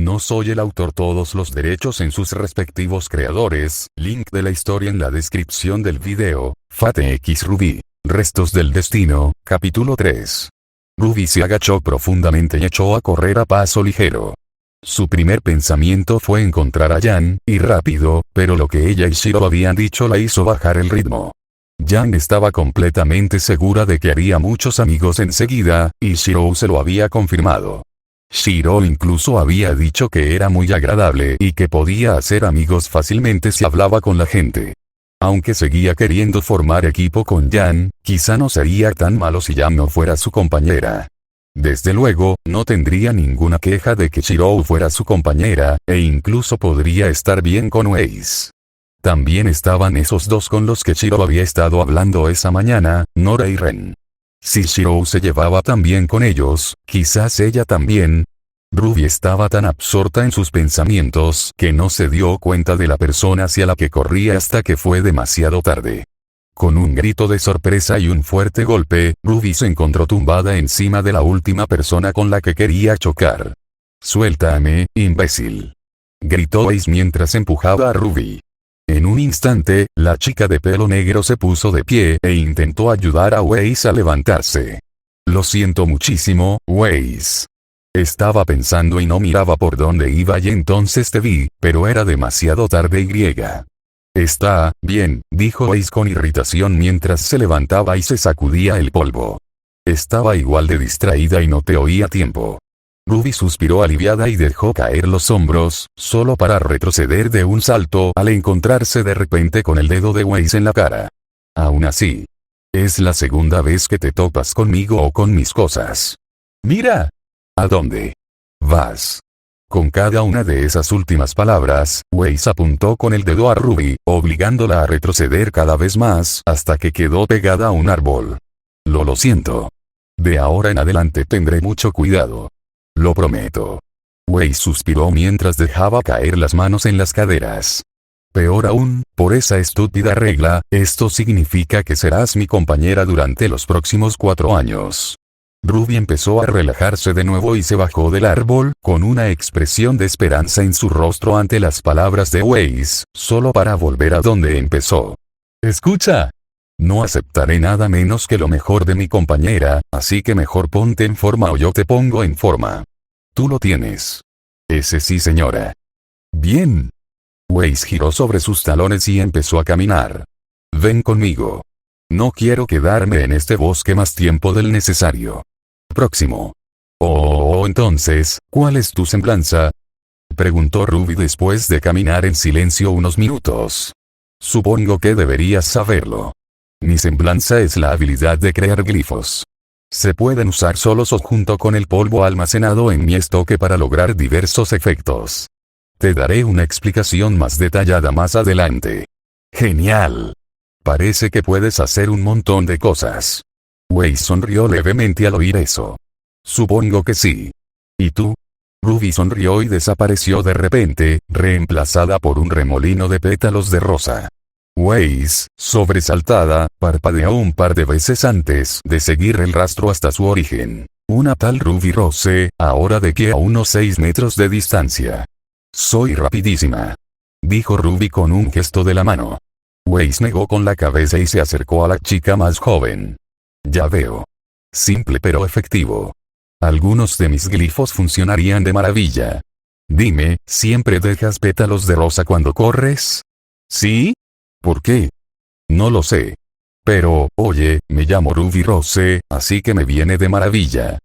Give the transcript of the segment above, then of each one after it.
No soy el autor. Todos los derechos en sus respectivos creadores. Link de la historia en la descripción del video. Fate X Ruby. Restos del destino, capítulo 3. Ruby se agachó profundamente y echó a correr a paso ligero. Su primer pensamiento fue encontrar a Jan, y rápido, pero lo que ella y Shiro habían dicho la hizo bajar el ritmo. Jan estaba completamente segura de que haría muchos amigos enseguida, y Shiro se lo había confirmado. Shiro incluso había dicho que era muy agradable y que podía hacer amigos fácilmente si hablaba con la gente. Aunque seguía queriendo formar equipo con Jan, quizá no sería tan malo si Jan no fuera su compañera. Desde luego, no tendría ninguna queja de que Shiro fuera su compañera, e incluso podría estar bien con Weiss. También estaban esos dos con los que Shiro había estado hablando esa mañana, Nora y Ren. Si Shiro se llevaba tan bien con ellos, quizás ella también. Ruby estaba tan absorta en sus pensamientos que no se dio cuenta de la persona hacia la que corría hasta que fue demasiado tarde. Con un grito de sorpresa y un fuerte golpe, Ruby se encontró tumbada encima de la última persona con la que quería chocar. «Suéltame, imbécil», gritó Weiss mientras empujaba a Ruby. En un instante, la chica de pelo negro se puso de pie e intentó ayudar a Weiss a levantarse. «Lo siento muchísimo, Weiss. Estaba pensando y no miraba por dónde iba y entonces te vi, pero era demasiado tarde y. Está bien», dijo Weiss con irritación mientras se levantaba y se sacudía el polvo. Estaba igual de distraída y no te oía a tiempo. Ruby suspiró aliviada y dejó caer los hombros, solo para retroceder de un salto al encontrarse de repente con el dedo de Weiss en la cara. «Aún así. Es la segunda vez que te topas conmigo o con mis cosas. Mira. ¿A dónde vas?». Con cada una de esas últimas palabras, Weiss apuntó con el dedo a Ruby, obligándola a retroceder cada vez más hasta que quedó pegada a un árbol. Lo siento. De ahora en adelante tendré mucho cuidado. Lo prometo. Weiss suspiró mientras dejaba caer las manos en las caderas. Peor aún, por esa estúpida regla, esto significa que serás mi compañera durante los próximos 4 años. Ruby empezó a relajarse de nuevo y se bajó del árbol, con una expresión de esperanza en su rostro ante las palabras de Weiss, solo para volver a donde empezó. «Escucha. No aceptaré nada menos que lo mejor de mi compañera, así que mejor ponte en forma o yo te pongo en forma. Tú lo tienes». «Ese sí, señora». «Bien». Weiss giró sobre sus talones y empezó a caminar. «Ven conmigo. No quiero quedarme en este bosque más tiempo del necesario». «Próximo». «Oh, entonces, ¿cuál es tu semblanza?», preguntó Ruby después de caminar en silencio unos minutos. «Supongo que deberías saberlo. Mi semblanza es la habilidad de crear glifos. Se pueden usar solos o junto con el polvo almacenado en mi estoque para lograr diversos efectos. Te daré una explicación más detallada más adelante». «Genial. Parece que puedes hacer un montón de cosas». Weiss sonrió levemente al oír eso. «Supongo que sí. ¿Y tú?». Ruby sonrió y desapareció de repente, reemplazada por un remolino de pétalos de rosa. Weiss, sobresaltada, parpadeó un par de veces antes de seguir el rastro hasta su origen. Una tal Ruby Rose, ahora de que a unos 6 metros de distancia. «Soy rapidísima», dijo Ruby con un gesto de la mano. Weiss negó con la cabeza y se acercó a la chica más joven. «Ya veo. Simple pero efectivo. Algunos de mis glifos funcionarían de maravilla. Dime, ¿siempre dejas pétalos de rosa cuando corres?». «¿Sí? ¿Por qué?». «No lo sé. Pero, oye, me llamo Ruby Rose, así que me viene de maravilla».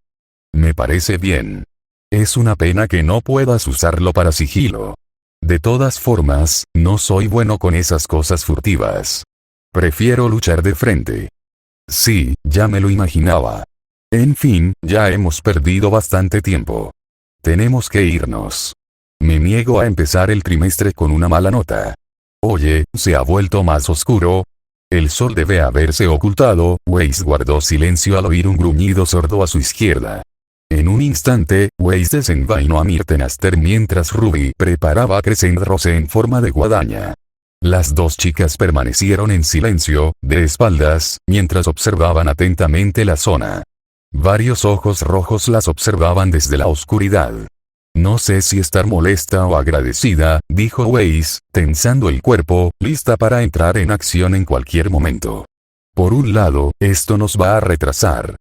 «Me parece bien. Es una pena que no puedas usarlo para sigilo. De todas formas, no soy bueno con esas cosas furtivas. Prefiero luchar de frente». «Sí, ya me lo imaginaba. En fin, ya hemos perdido bastante tiempo. Tenemos que irnos. Me niego a empezar el trimestre con una mala nota. Oye, ¿se ha vuelto más oscuro?». El sol debe haberse ocultado. Weiss guardó silencio al oír un gruñido sordo a su izquierda. En un instante, Weiss desenvainó a Myrtenaster mientras Ruby preparaba a Crescent Rose en forma de guadaña. Las dos chicas permanecieron en silencio, de espaldas, mientras observaban atentamente la zona. Varios ojos rojos las observaban desde la oscuridad. No sé si estar molesta o agradecida, dijo Weiss, tensando el cuerpo, lista para entrar en acción en cualquier momento. Por un lado, esto nos va a retrasar.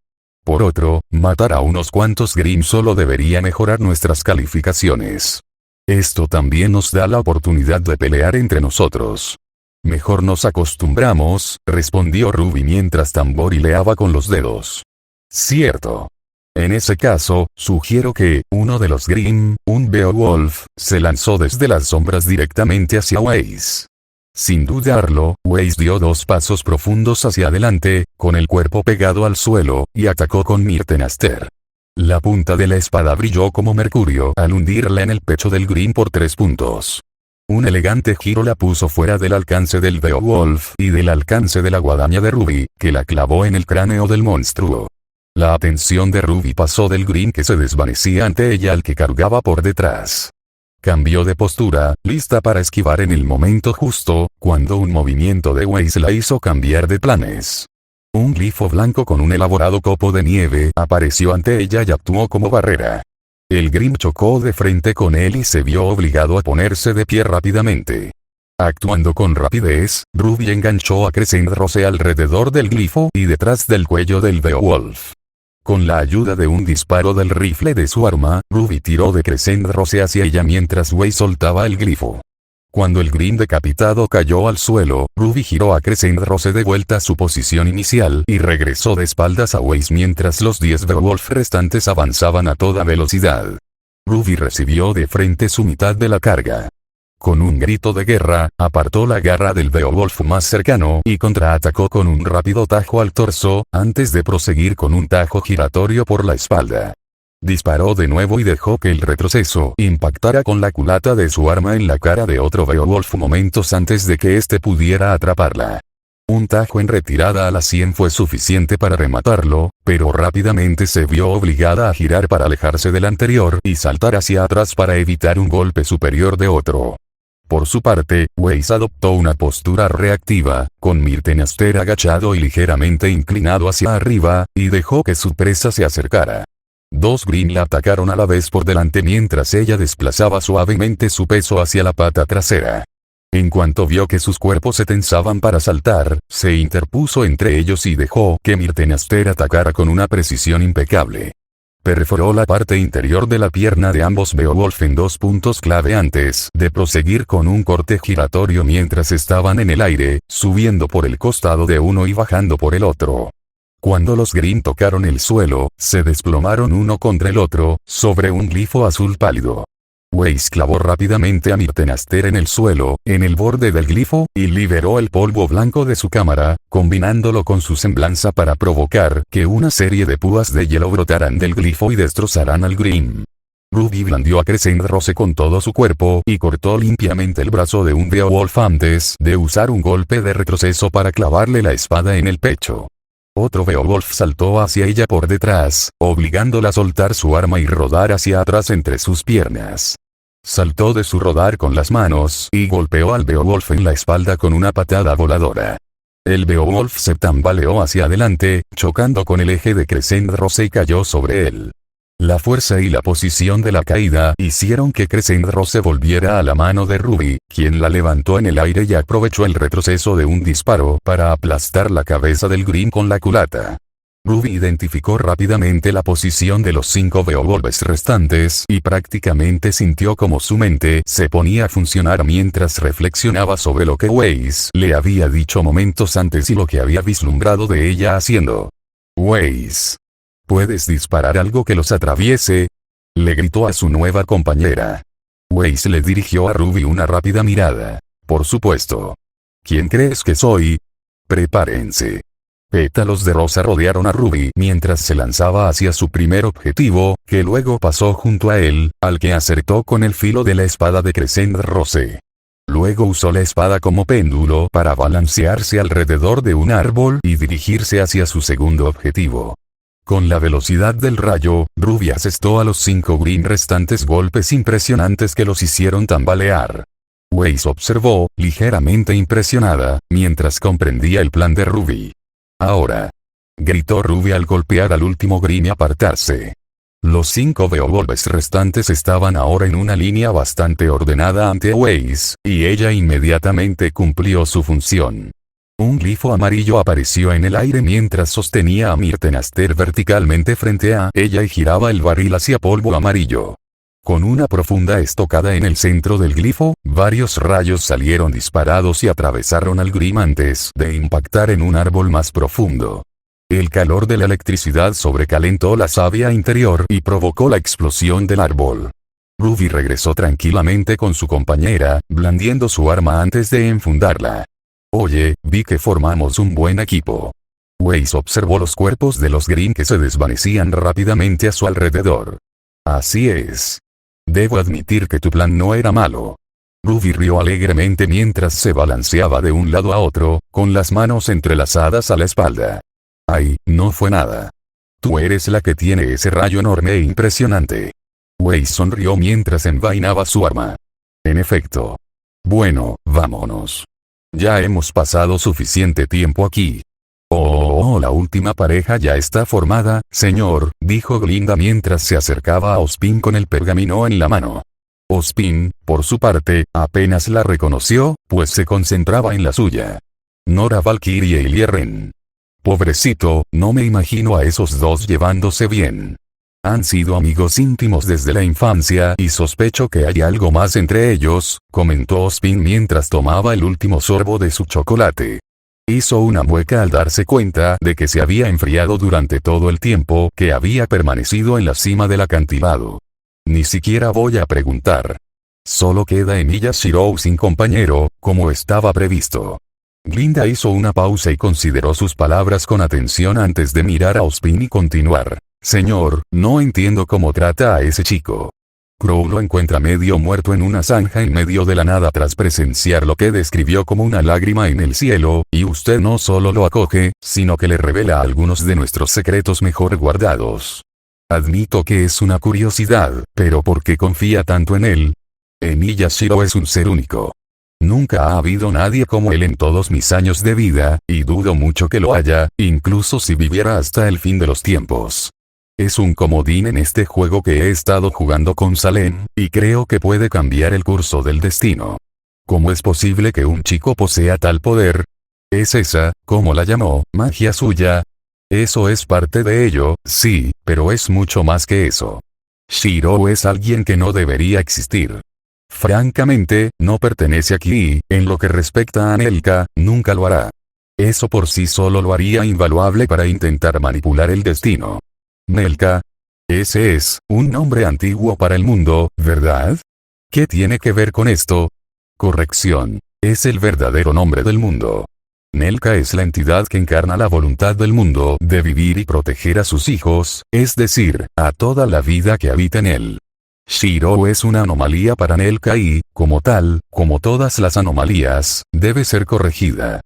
Por otro, matar a unos cuantos Grimm solo debería mejorar nuestras calificaciones. Esto también nos da la oportunidad de pelear entre nosotros. Mejor nos acostumbramos, respondió Ruby mientras tamborileaba con los dedos. Cierto. En ese caso, sugiero que, uno de los Grimm, un Beowulf, se lanzó desde las sombras directamente hacia Weiss. Sin dudarlo, Weiss dio 2 pasos profundos hacia adelante, con el cuerpo pegado al suelo, y atacó con Myrtenaster. La punta de la espada brilló como mercurio al hundirla en el pecho del Grimm por 3 puntos. Un elegante giro la puso fuera del alcance del Beowulf y del alcance de la guadaña de Ruby, que la clavó en el cráneo del monstruo. La atención de Ruby pasó del Grimm que se desvanecía ante ella al que cargaba por detrás. Cambió de postura, lista para esquivar en el momento justo, cuando un movimiento de Weiss la hizo cambiar de planes. Un glifo blanco con un elaborado copo de nieve apareció ante ella y actuó como barrera. El Grimm chocó de frente con él y se vio obligado a ponerse de pie rápidamente. Actuando con rapidez, Ruby enganchó a Crescent Rose alrededor del glifo y detrás del cuello del Beowulf. Con la ayuda de un disparo del rifle de su arma, Ruby tiró de Crescent Rose hacia ella mientras Weiss soltaba el glifo. Cuando el Grimm decapitado cayó al suelo, Ruby giró a Crescent Rose de vuelta a su posición inicial y regresó de espaldas a Weiss mientras los 10 Beowulf restantes avanzaban a toda velocidad. Ruby recibió de frente su mitad de la carga. Con un grito de guerra, apartó la garra del Beowulf más cercano y contraatacó con un rápido tajo al torso, antes de proseguir con un tajo giratorio por la espalda. Disparó de nuevo y dejó que el retroceso impactara con la culata de su arma en la cara de otro Beowulf momentos antes de que éste pudiera atraparla. Un tajo en retirada a la 100 fue suficiente para rematarlo, pero rápidamente se vio obligada a girar para alejarse del anterior y saltar hacia atrás para evitar un golpe superior de otro. Por su parte, Weiss adoptó una postura reactiva, con Myrtenaster agachado y ligeramente inclinado hacia arriba, y dejó que su presa se acercara. 2 Grimm la atacaron a la vez por delante mientras ella desplazaba suavemente su peso hacia la pata trasera. En cuanto vio que sus cuerpos se tensaban para saltar, se interpuso entre ellos y dejó que Myrtenaster atacara con una precisión impecable. Perforó la parte interior de la pierna de ambos Beowulf en 2 puntos clave antes de proseguir con un corte giratorio mientras estaban en el aire, subiendo por el costado de uno y bajando por el otro. Cuando los Grimm tocaron el suelo, se desplomaron uno contra el otro, sobre un glifo azul pálido. Weiss clavó rápidamente a Myrtenaster en el suelo, en el borde del glifo, y liberó el polvo blanco de su cámara, combinándolo con su semblanza para provocar que una serie de púas de hielo brotaran del glifo y destrozaran al Grimm. Ruby blandió a Crescent Rose con todo su cuerpo y cortó limpiamente el brazo de un Beowulf antes de usar un golpe de retroceso para clavarle la espada en el pecho. Otro Beowulf saltó hacia ella por detrás, obligándola a soltar su arma y rodar hacia atrás entre sus piernas. Saltó de su rodar con las manos y golpeó al Beowulf en la espalda con una patada voladora. El Beowulf se tambaleó hacia adelante, chocando con el eje de Crescent Rose y cayó sobre él. La fuerza y la posición de la caída hicieron que Crescent Rose volviera a la mano de Ruby, quien la levantó en el aire y aprovechó el retroceso de un disparo para aplastar la cabeza del Grimm con la culata. Ruby identificó rápidamente la posición de los 5 Beowulfs restantes y prácticamente sintió como su mente se ponía a funcionar mientras reflexionaba sobre lo que Weiss le había dicho momentos antes y lo que había vislumbrado de ella haciendo. «Weiss, ¿puedes disparar algo que los atraviese?», le gritó a su nueva compañera. Weiss le dirigió a Ruby una rápida mirada. «Por supuesto. ¿Quién crees que soy? Prepárense». Pétalos de rosa rodearon a Ruby mientras se lanzaba hacia su primer objetivo, que luego pasó junto a él, al que acertó con el filo de la espada de Crescent Rose. Luego usó la espada como péndulo para balancearse alrededor de un árbol y dirigirse hacia su segundo objetivo. Con la velocidad del rayo, Ruby asestó a los 5 Grimm restantes golpes impresionantes que los hicieron tambalear. Weiss observó, ligeramente impresionada, mientras comprendía el plan de Ruby. «Ahora», gritó Ruby al golpear al último Grimm y apartarse. Los 5 Beowulfs restantes estaban ahora en una línea bastante ordenada ante Weiss, y ella inmediatamente cumplió su función. Un glifo amarillo apareció en el aire mientras sostenía a Myrtenaster verticalmente frente a ella y giraba el barril hacia polvo amarillo. Con una profunda estocada en el centro del glifo, varios rayos salieron disparados y atravesaron al Grim antes de impactar en un árbol más profundo. El calor de la electricidad sobrecalentó la savia interior y provocó la explosión del árbol. Ruby regresó tranquilamente con su compañera, blandiendo su arma antes de enfundarla. Oye, vi que formamos un buen equipo. Weiss observó los cuerpos de los Grim que se desvanecían rápidamente a su alrededor. Así es. Debo admitir que tu plan no era malo. Ruby rió alegremente mientras se balanceaba de un lado a otro, con las manos entrelazadas a la espalda. Ay, no fue nada. Tú eres la que tiene ese rayo enorme e impresionante. Weiss sonrió mientras envainaba su arma. En efecto. Bueno, vámonos. Ya hemos pasado suficiente tiempo aquí. Oh, la última pareja ya está formada, señor, dijo Glinda mientras se acercaba a Ozpin con el pergamino en la mano. Ozpin, por su parte, apenas la reconoció, pues se concentraba en la suya. Nora Valkyrie y Lieren. Pobrecito, no me imagino a esos dos llevándose bien. Han sido amigos íntimos desde la infancia y sospecho que hay algo más entre ellos, comentó Ozpin mientras tomaba el último sorbo de su chocolate. Hizo una mueca al darse cuenta de que se había enfriado durante todo el tiempo que había permanecido en la cima del acantilado. Ni siquiera voy a preguntar. Solo queda Emilia Shirou sin compañero, como estaba previsto. Glinda hizo una pausa y consideró sus palabras con atención antes de mirar a Ozpin y continuar. Señor, no entiendo cómo trata a ese chico. Crow lo encuentra medio muerto en una zanja en medio de la nada tras presenciar lo que describió como una lágrima en el cielo, y usted no solo lo acoge, sino que le revela algunos de nuestros secretos mejor guardados. Admito que es una curiosidad, pero ¿por qué confía tanto en él? Emilia Shirou es un ser único. Nunca ha habido nadie como él en todos mis años de vida, y dudo mucho que lo haya, incluso si viviera hasta el fin de los tiempos. Es un comodín en este juego que he estado jugando con Salem, y creo que puede cambiar el curso del destino. ¿Cómo es posible que un chico posea tal poder? ¿Es esa, como la llamó, magia suya? Eso es parte de ello, sí, pero es mucho más que eso. Shirou es alguien que no debería existir. Francamente, no pertenece aquí, en lo que respecta a Anelka, nunca lo hará. Eso por sí solo lo haría invaluable para intentar manipular el destino. Nelka. Ese es, un nombre antiguo para el mundo, ¿verdad? ¿Qué tiene que ver con esto? Corrección. Es el verdadero nombre del mundo. Nelka es la entidad que encarna la voluntad del mundo de vivir y proteger a sus hijos, es decir, a toda la vida que habita en él. Shirou es una anomalía para Nelka y, como tal, como todas las anomalías, debe ser corregida.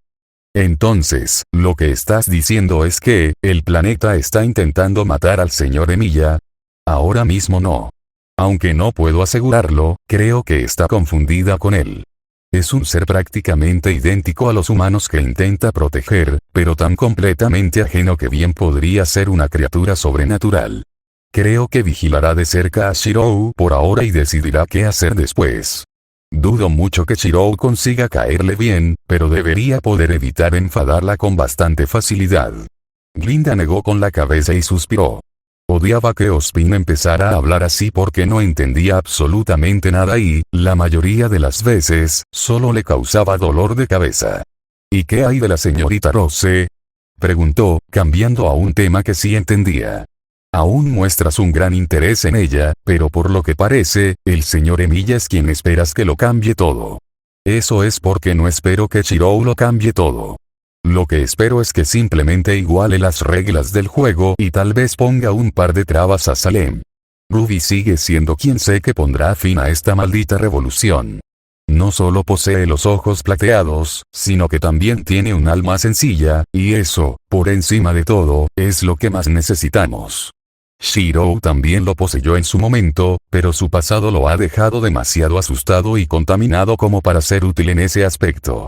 Entonces, lo que estás diciendo es que, el planeta está intentando matar al señor Emilia. Ahora mismo no. Aunque no puedo asegurarlo, creo que está confundida con él. Es un ser prácticamente idéntico a los humanos que intenta proteger, pero tan completamente ajeno que bien podría ser una criatura sobrenatural. Creo que vigilará de cerca a Shirou por ahora y decidirá qué hacer después. Dudo mucho que Shirou consiga caerle bien, pero debería poder evitar enfadarla con bastante facilidad. Glinda negó con la cabeza y suspiró. Odiaba que Ozpin empezara a hablar así porque no entendía absolutamente nada y, la mayoría de las veces, solo le causaba dolor de cabeza. ¿Y qué hay de la señorita Rose? Preguntó, cambiando a un tema que sí entendía. Aún muestras un gran interés en ella, pero por lo que parece, el señor Emilia es quien esperas que lo cambie todo. Eso es porque no espero que Shirou lo cambie todo. Lo que espero es que simplemente iguale las reglas del juego y tal vez ponga un par de trabas a Salem. Ruby sigue siendo quien sé que pondrá fin a esta maldita revolución. No solo posee los ojos plateados, sino que también tiene un alma sencilla, y eso, por encima de todo, es lo que más necesitamos. Shirou también lo poseyó en su momento, pero su pasado lo ha dejado demasiado asustado y contaminado como para ser útil en ese aspecto.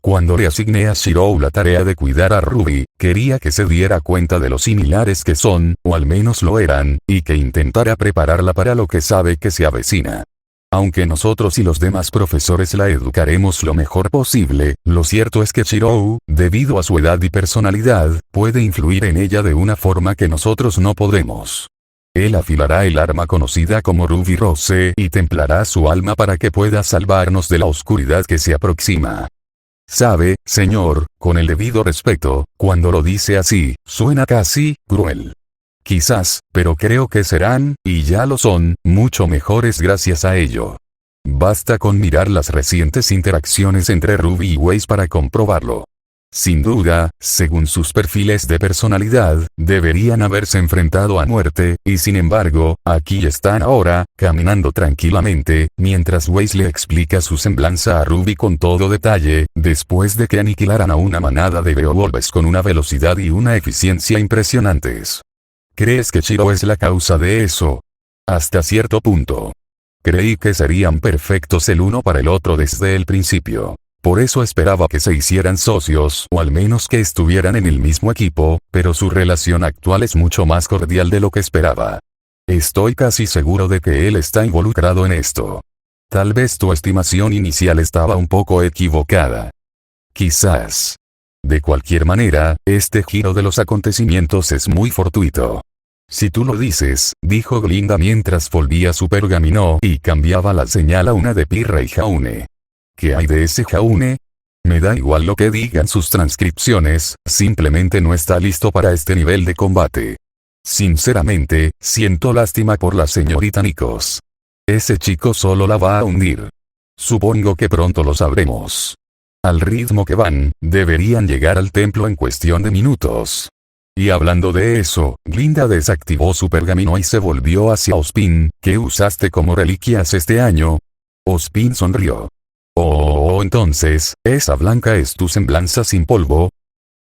Cuando le asigné a Shirou la tarea de cuidar a Ruby, quería que se diera cuenta de lo similares que son, o al menos lo eran, y que intentara prepararla para lo que sabe que se avecina. Aunque nosotros y los demás profesores la educaremos lo mejor posible, lo cierto es que Shirou, debido a su edad y personalidad, puede influir en ella de una forma que nosotros no podemos. Él afilará el arma conocida como Ruby Rose y templará su alma para que pueda salvarnos de la oscuridad que se aproxima. Sabe, señor, con el debido respeto, cuando lo dice así, suena casi cruel. Quizás, pero creo que serán, y ya lo son, mucho mejores gracias a ello. Basta con mirar las recientes interacciones entre Ruby y Weiss para comprobarlo. Sin duda, según sus perfiles de personalidad, deberían haberse enfrentado a muerte, y sin embargo, aquí están ahora, caminando tranquilamente, mientras Weiss le explica su semblanza a Ruby con todo detalle, después de que aniquilaran a una manada de Beowulfs con una velocidad y una eficiencia impresionantes. ¿Crees que Shirou es la causa de eso? Hasta cierto punto. Creí que serían perfectos el uno para el otro desde el principio. Por eso esperaba que se hicieran socios o al menos que estuvieran en el mismo equipo, pero su relación actual es mucho más cordial de lo que esperaba. Estoy casi seguro de que él está involucrado en esto. Tal vez tu estimación inicial estaba un poco equivocada. Quizás. De cualquier manera, este giro de los acontecimientos es muy fortuito. Si tú lo dices, dijo Glinda mientras volvía su pergamino y cambiaba la señal a una de Pirra y Jaune. ¿Qué hay de ese Jaune? Me da igual lo que digan sus transcripciones, simplemente no está listo para este nivel de combate. Sinceramente, siento lástima por la señorita Nikos. Ese chico solo la va a hundir. Supongo que pronto lo sabremos. Al ritmo que van, deberían llegar al templo en cuestión de minutos. Y hablando de eso, Glinda desactivó su pergamino y se volvió hacia Ozpin, ¿qué usaste como reliquias este año? Ozpin sonrió. Oh, entonces, ¿esa blanca es tu semblanza sin polvo?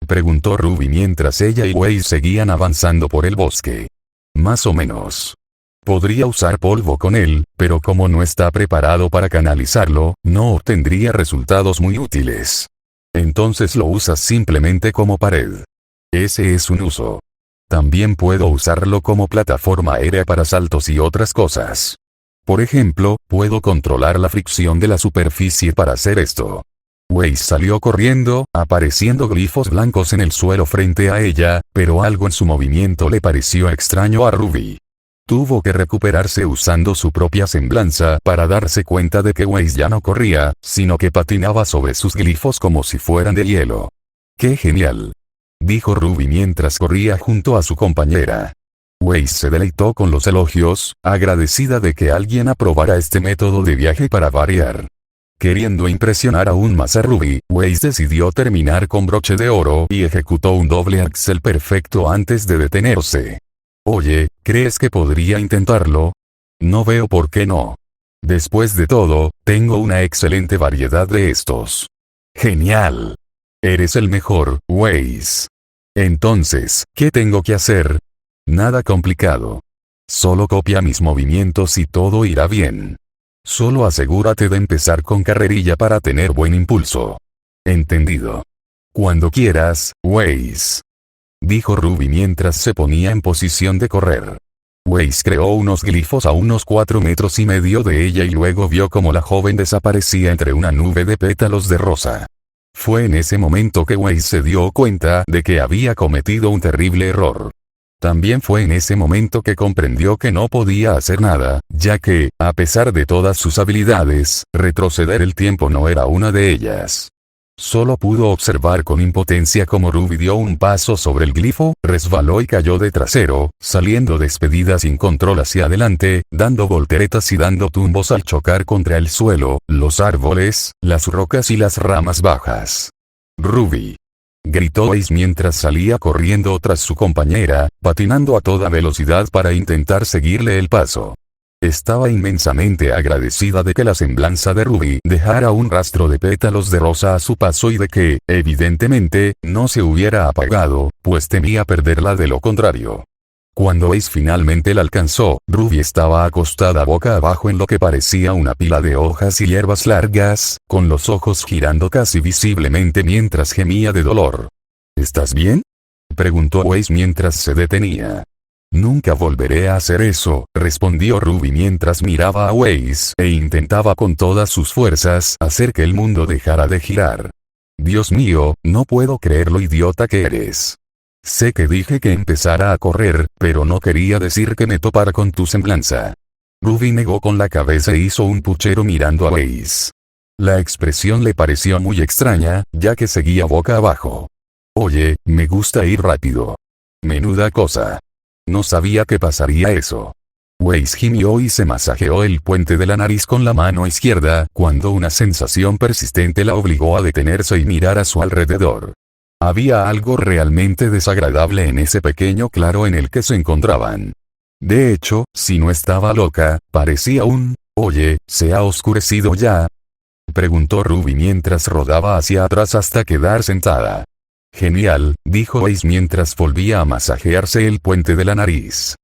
Preguntó Ruby mientras ella y Weiss seguían avanzando por el bosque. Más o menos. Podría usar polvo con él, pero como no está preparado para canalizarlo, no obtendría resultados muy útiles. Entonces lo usas simplemente como pared. Ese es un uso. También puedo usarlo como plataforma aérea para saltos y otras cosas. Por ejemplo, puedo controlar la fricción de la superficie para hacer esto. Weiss salió corriendo, apareciendo glifos blancos en el suelo frente a ella, pero algo en su movimiento le pareció extraño a Ruby. Tuvo que recuperarse usando su propia semblanza para darse cuenta de que Weiss ya no corría, sino que patinaba sobre sus glifos como si fueran de hielo. ¡Qué genial!, dijo Ruby mientras corría junto a su compañera. Weiss se deleitó con los elogios, agradecida de que alguien aprobara este método de viaje para variar. Queriendo impresionar aún más a Ruby, Weiss decidió terminar con broche de oro y ejecutó un doble axel perfecto antes de detenerse. Oye, ¿crees que podría intentarlo? No veo por qué no. Después de todo, tengo una excelente variedad de estos. ¡Genial! Eres el mejor, Weiss. Entonces, ¿qué tengo que hacer? Nada complicado. Solo copia mis movimientos y todo irá bien. Solo asegúrate de empezar con carrerilla para tener buen impulso. Entendido. Cuando quieras, Weiss, dijo Ruby mientras se ponía en posición de correr. Weiss creó unos glifos a unos 4,5 metros de ella y luego vio como la joven desaparecía entre una nube de pétalos de rosa. Fue en ese momento que Weiss se dio cuenta de que había cometido un terrible error. También fue en ese momento que comprendió que no podía hacer nada, ya que, a pesar de todas sus habilidades, retroceder el tiempo no era una de ellas. Solo pudo observar con impotencia cómo Ruby dio un paso sobre el glifo, resbaló y cayó de trasero, saliendo despedida sin control hacia adelante, dando volteretas y dando tumbos al chocar contra el suelo, los árboles, las rocas y las ramas bajas. ¡Ruby!, gritó Weiss mientras salía corriendo tras su compañera, patinando a toda velocidad para intentar seguirle el paso. Estaba inmensamente agradecida de que la semblanza de Ruby dejara un rastro de pétalos de rosa a su paso y de que, evidentemente, no se hubiera apagado, pues temía perderla de lo contrario. Cuando Ace finalmente la alcanzó, Ruby estaba acostada boca abajo en lo que parecía una pila de hojas y hierbas largas, con los ojos girando casi visiblemente mientras gemía de dolor. ¿Estás bien?, preguntó Ace mientras se detenía. Nunca volveré a hacer eso, respondió Ruby mientras miraba a Ace e intentaba con todas sus fuerzas hacer que el mundo dejara de girar. Dios mío, no puedo creer lo idiota que eres. Sé que dije que empezara a correr, pero no quería decir que me topara con tu semblanza. Ruby negó con la cabeza e hizo un puchero mirando a Ace. La expresión le pareció muy extraña, ya que seguía boca abajo. Oye, me gusta ir rápido. Menuda cosa. No sabía que pasaría eso. Ace gimió y se masajeó el puente de la nariz con la mano izquierda, cuando una sensación persistente la obligó a detenerse y mirar a su alrededor. Había algo realmente desagradable en ese pequeño claro en el que se encontraban. De hecho, si no estaba loca, parecía «Oye, ¿se ha oscurecido ya?», preguntó Ruby mientras rodaba hacia atrás hasta quedar sentada. Genial, dijo Ace mientras volvía a masajearse el puente de la nariz.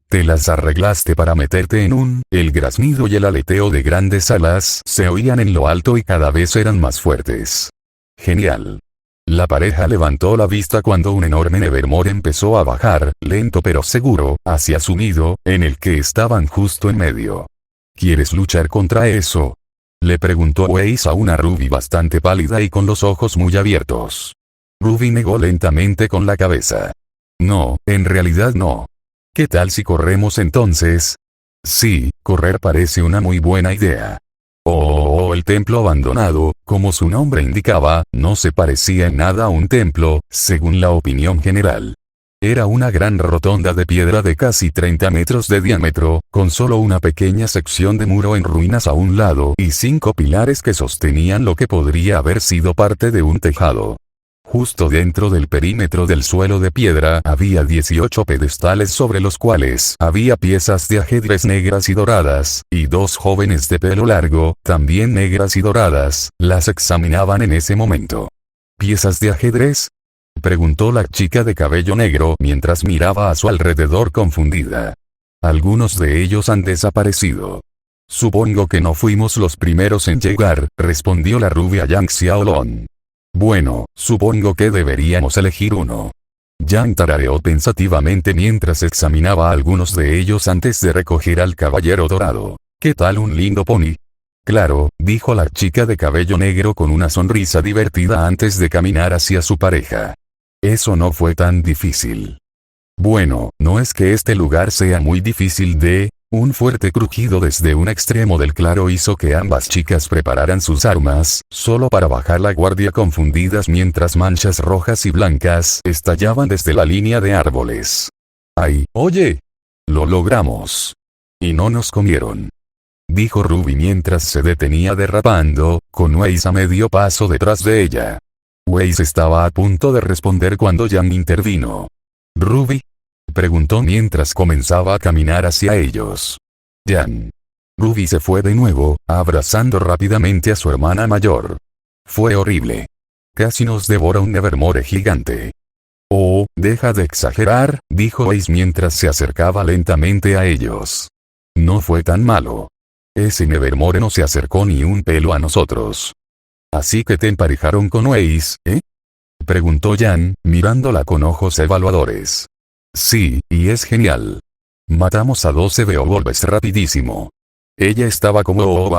Te las arreglaste para meterte en el graznido y el aleteo de grandes alas se oían en lo alto y cada vez eran más fuertes. Genial. La pareja levantó la vista cuando un enorme Nevermore empezó a bajar, lento pero seguro, hacia su nido, en el que estaban justo en medio. ¿Quieres luchar contra eso?, le preguntó Ace a una Ruby bastante pálida y con los ojos muy abiertos. Ruby negó lentamente con la cabeza. No, en realidad no. ¿Qué tal si corremos entonces? Sí, correr parece una muy buena idea. El templo abandonado, como su nombre indicaba, no se parecía en nada a un templo, según la opinión general. Era una gran rotonda de piedra de casi 30 metros de diámetro, con solo una pequeña sección de muro en ruinas a un lado y 5 pilares que sostenían lo que podría haber sido parte de un tejado. Justo dentro del perímetro del suelo de piedra había 18 pedestales sobre los cuales había piezas de ajedrez negras y doradas, y 2 jóvenes de pelo largo, también negras y doradas, las examinaban en ese momento. ¿Piezas de ajedrez?, preguntó la chica de cabello negro mientras miraba a su alrededor confundida. Algunos de ellos han desaparecido. Supongo que no fuimos los primeros en llegar, respondió la rubia Yang Xiaolong. Bueno, supongo que deberíamos elegir uno. Yang tarareó pensativamente mientras examinaba a algunos de ellos antes de recoger al caballero dorado. ¿Qué tal un lindo pony? Claro, dijo la chica de cabello negro con una sonrisa divertida antes de caminar hacia su pareja. Eso no fue tan difícil. Bueno, no es que este lugar sea muy difícil de... Un fuerte crujido desde un extremo del claro hizo que ambas chicas prepararan sus armas, solo para bajar la guardia confundidas mientras manchas rojas y blancas estallaban desde la línea de árboles. ¡Ay, oye! Lo logramos. Y no nos comieron, dijo Ruby mientras se detenía derrapando, con Ace a medio paso detrás de ella. Ace estaba a punto de responder cuando Yang intervino. ¿Ruby?, preguntó mientras comenzaba a caminar hacia ellos. Yang. Ruby se fue de nuevo, abrazando rápidamente a su hermana mayor. Fue horrible. Casi nos devora un Nevermore gigante. Oh, deja de exagerar, dijo Ace mientras se acercaba lentamente a ellos. No fue tan malo. Ese Nevermore no se acercó ni un pelo a nosotros. ¿Así que te emparejaron con Ace, preguntó Yang, mirándola con ojos evaluadores. Sí, y es genial. Matamos a 12 Beowulfs rapidísimo. Ella estaba como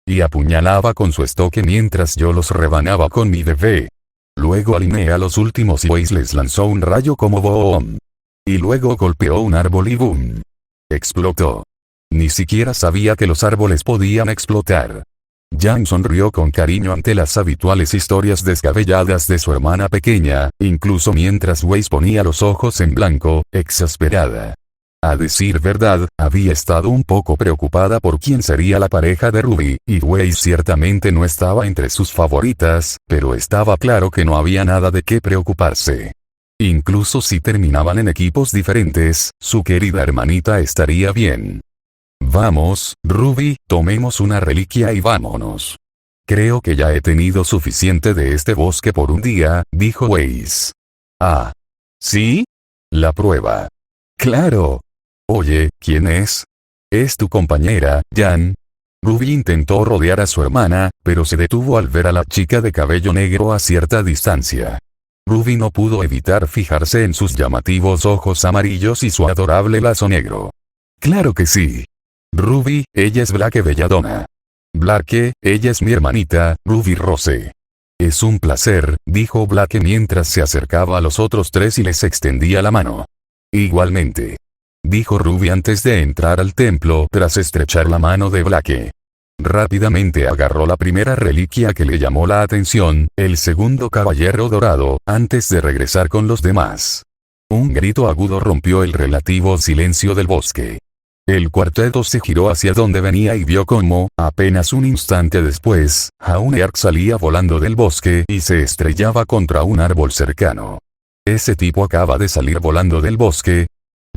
y apuñalaba con su estoque mientras yo los rebanaba con mi bebé. Luego alineé a los últimos y Ace les lanzó un rayo como boom. Y luego golpeó un árbol y boom. Explotó. Ni siquiera sabía que los árboles podían explotar. Yang sonrió con cariño ante las habituales historias descabelladas de su hermana pequeña, incluso mientras Ace ponía los ojos en blanco, exasperada. A decir verdad, había estado un poco preocupada por quién sería la pareja de Ruby, y Ace ciertamente no estaba entre sus favoritas, pero estaba claro que no había nada de qué preocuparse. Incluso si terminaban en equipos diferentes, su querida hermanita estaría bien. Vamos, Ruby, tomemos una reliquia y vámonos. Creo que ya he tenido suficiente de este bosque por un día, dijo Ace. Ah. ¿Sí? La prueba. Claro. Oye, ¿quién es? Es tu compañera, Jan. Ruby intentó rodear a su hermana, pero se detuvo al ver a la chica de cabello negro a cierta distancia. Ruby no pudo evitar fijarse en sus llamativos ojos amarillos y su adorable lazo negro. Claro que sí. Ruby, ella es Blake Belladonna. Blake, ella es mi hermanita, Ruby Rose. Es un placer, dijo Blake mientras se acercaba a los otros tres y les extendía la mano. Igualmente. Dijo Ruby antes de entrar al templo tras estrechar la mano de Blake. Rápidamente agarró la primera reliquia que le llamó la atención, el segundo caballero dorado, antes de regresar con los demás. Un grito agudo rompió el relativo silencio del bosque. El cuarteto se giró hacia donde venía y vio cómo, apenas un instante después, Jauneark salía volando del bosque y se estrellaba contra un árbol cercano. ¿Ese tipo acaba de salir volando del bosque?,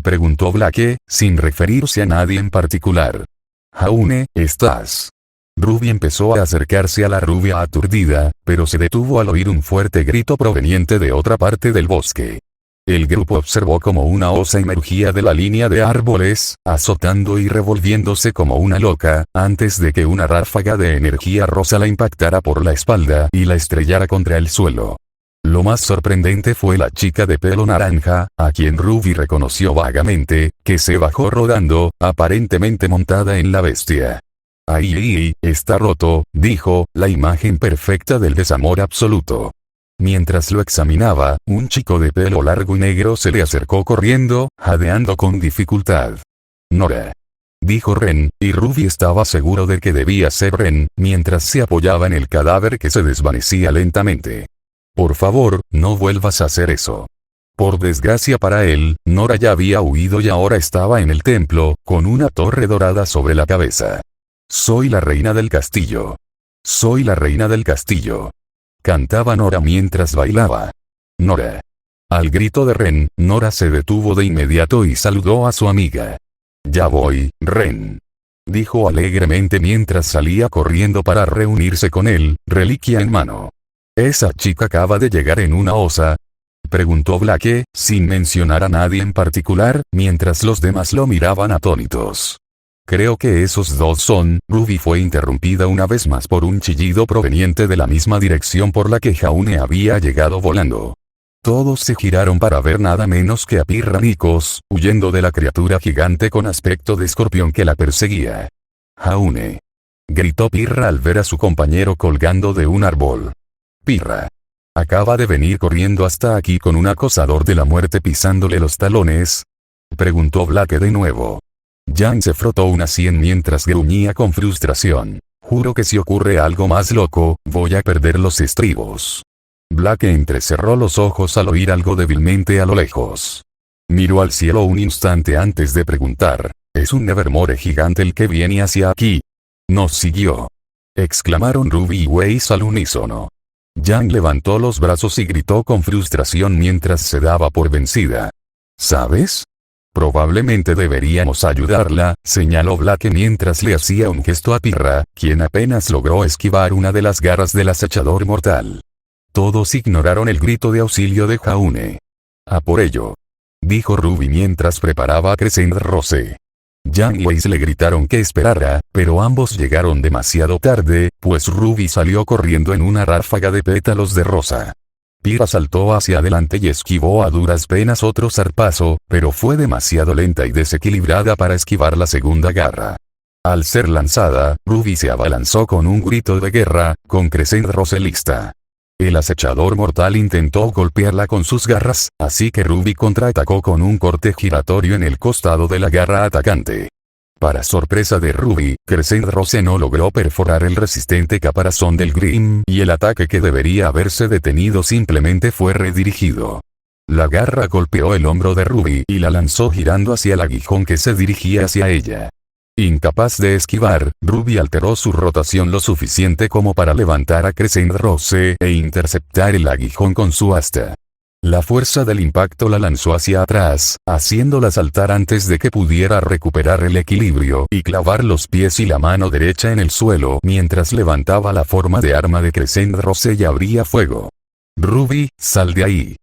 preguntó Blake, sin referirse a nadie en particular. Jaune, ¿estás? Ruby empezó a acercarse a la rubia aturdida, pero se detuvo al oír un fuerte grito proveniente de otra parte del bosque. El grupo observó cómo una osa emergía de la línea de árboles, azotando y revolviéndose como una loca, antes de que una ráfaga de energía rosa la impactara por la espalda y la estrellara contra el suelo. Lo más sorprendente fue la chica de pelo naranja, a quien Ruby reconoció vagamente, que se bajó rodando, aparentemente montada en la bestia. Ahí, está roto, dijo, la imagen perfecta del desamor absoluto. Mientras lo examinaba, un chico de pelo largo y negro se le acercó corriendo, jadeando con dificultad. Nora. Dijo Ren, y Ruby estaba seguro de que debía ser Ren, mientras se apoyaba en el cadáver que se desvanecía lentamente. Por favor, no vuelvas a hacer eso. Por desgracia para él, Nora ya había huido y ahora estaba en el templo, con una torre dorada sobre la cabeza. Soy la reina del castillo. Soy la reina del castillo. Cantaba Nora mientras bailaba. Nora. Al grito de Ren, Nora se detuvo de inmediato y saludó a su amiga. Ya voy, Ren. Dijo alegremente mientras salía corriendo para reunirse con él, reliquia en mano. ¿Esa chica acaba de llegar en una osa?, preguntó Blake, sin mencionar a nadie en particular, mientras los demás lo miraban atónitos. Creo que esos dos son. Ruby fue interrumpida una vez más por un chillido proveniente de la misma dirección por la que Jaune había llegado volando. Todos se giraron para ver nada menos que a Pirra Nikos, huyendo de la criatura gigante con aspecto de escorpión que la perseguía. Jaune. Gritó Pirra al ver a su compañero colgando de un árbol. Pirra. ¿Acaba de venir corriendo hasta aquí con un acosador de la muerte pisándole los talones?, preguntó Blake de nuevo. Jan se frotó una sien mientras gruñía con frustración. Juro que si ocurre algo más loco, voy a perder los estribos. Blake entrecerró los ojos al oír algo débilmente a lo lejos. Miró al cielo un instante antes de preguntar, ¿es un Nevermore gigante el que viene hacia aquí? Nos siguió. Exclamaron Ruby y Weiss al unísono. Jan levantó los brazos y gritó con frustración mientras se daba por vencida. ¿Sabes? Probablemente deberíamos ayudarla, señaló Blake mientras le hacía un gesto a Pirra, quien apenas logró esquivar una de las garras del acechador mortal. Todos ignoraron el grito de auxilio de Jaune. A por ello. Dijo Ruby mientras preparaba a Crescent Rose. Jan y Weiss le gritaron que esperara, pero ambos llegaron demasiado tarde, pues Ruby salió corriendo en una ráfaga de pétalos de rosa. Pirra saltó hacia adelante y esquivó a duras penas otro zarpazo, pero fue demasiado lenta y desequilibrada para esquivar la segunda garra. Al ser lanzada, Ruby se abalanzó con un grito de guerra, con Crescent Rose lista. El acechador mortal intentó golpearla con sus garras, así que Ruby contraatacó con un corte giratorio en el costado de la garra atacante. Para sorpresa de Ruby, Crescent Rose no logró perforar el resistente caparazón del Grim y el ataque que debería haberse detenido simplemente fue redirigido. La garra golpeó el hombro de Ruby y la lanzó girando hacia el aguijón que se dirigía hacia ella. Incapaz de esquivar, Ruby alteró su rotación lo suficiente como para levantar a Crescent Rose e interceptar el aguijón con su asta. La fuerza del impacto la lanzó hacia atrás, haciéndola saltar antes de que pudiera recuperar el equilibrio y clavar los pies y la mano derecha en el suelo mientras levantaba la forma de arma de Crescent Rose y abría fuego. Ruby, sal de ahí.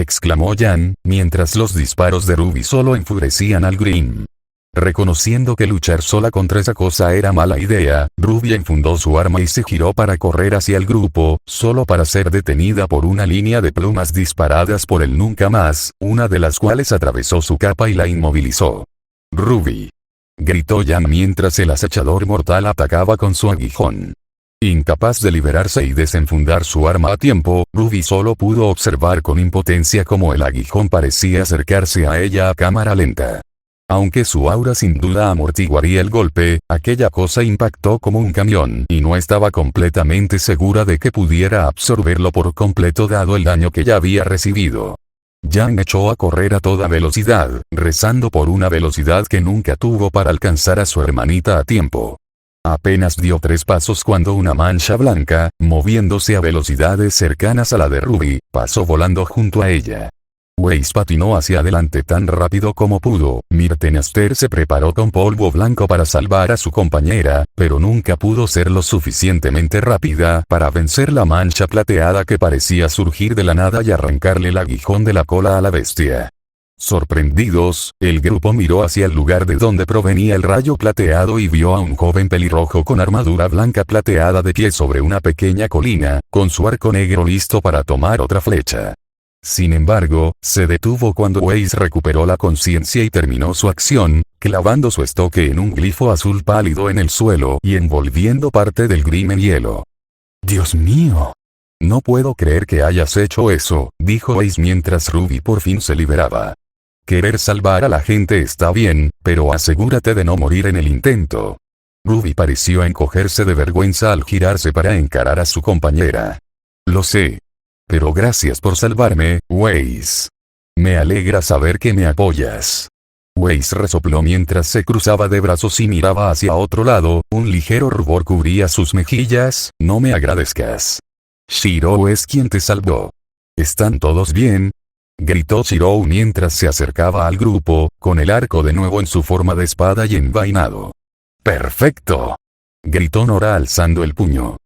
exclamó Jan, mientras los disparos de Ruby solo enfurecían al Grim. Reconociendo que luchar sola contra esa cosa era mala idea, Ruby enfundó su arma y se giró para correr hacia el grupo, solo para ser detenida por una línea de plumas disparadas por el nunca más, una de las cuales atravesó su capa y la inmovilizó. «Ruby», gritó Jan mientras el acechador mortal atacaba con su aguijón. Incapaz de liberarse y desenfundar su arma a tiempo, Ruby solo pudo observar con impotencia cómo el aguijón parecía acercarse a ella a cámara lenta. Aunque su aura sin duda amortiguaría el golpe, aquella cosa impactó como un camión y no estaba completamente segura de que pudiera absorberlo por completo dado el daño que ya había recibido. Jan echó a correr a toda velocidad, rezando por una velocidad que nunca tuvo para alcanzar a su hermanita a tiempo. Apenas dio 3 pasos cuando una mancha blanca, moviéndose a velocidades cercanas a la de Ruby, pasó volando junto a ella. Weiss patinó hacia adelante tan rápido como pudo. Myrtenaster se preparó con polvo blanco para salvar a su compañera, pero nunca pudo ser lo suficientemente rápida para vencer la mancha plateada que parecía surgir de la nada y arrancarle el aguijón de la cola a la bestia. Sorprendidos, el grupo miró hacia el lugar de donde provenía el rayo plateado y vio a un joven pelirrojo con armadura blanca plateada de pie sobre una pequeña colina, con su arco negro listo para tomar otra flecha. Sin embargo, se detuvo cuando Weiss recuperó la conciencia y terminó su acción, clavando su estoque en un glifo azul pálido en el suelo y envolviendo parte del Grim en hielo. «¡Dios mío! No puedo creer que hayas hecho eso», dijo Weiss mientras Ruby por fin se liberaba. «Querer salvar a la gente está bien, pero asegúrate de no morir en el intento». Ruby pareció encogerse de vergüenza al girarse para encarar a su compañera. «Lo sé. Pero gracias por salvarme, Weiss. Me alegra saber que me apoyas». Weiss resopló mientras se cruzaba de brazos y miraba hacia otro lado, un ligero rubor cubría sus mejillas. «No me agradezcas. Shirou es quien te salvó». «¿Están todos bien?», gritó Shirou mientras se acercaba al grupo, con el arco de nuevo en su forma de espada y envainado. «¡Perfecto!», gritó Nora alzando el puño.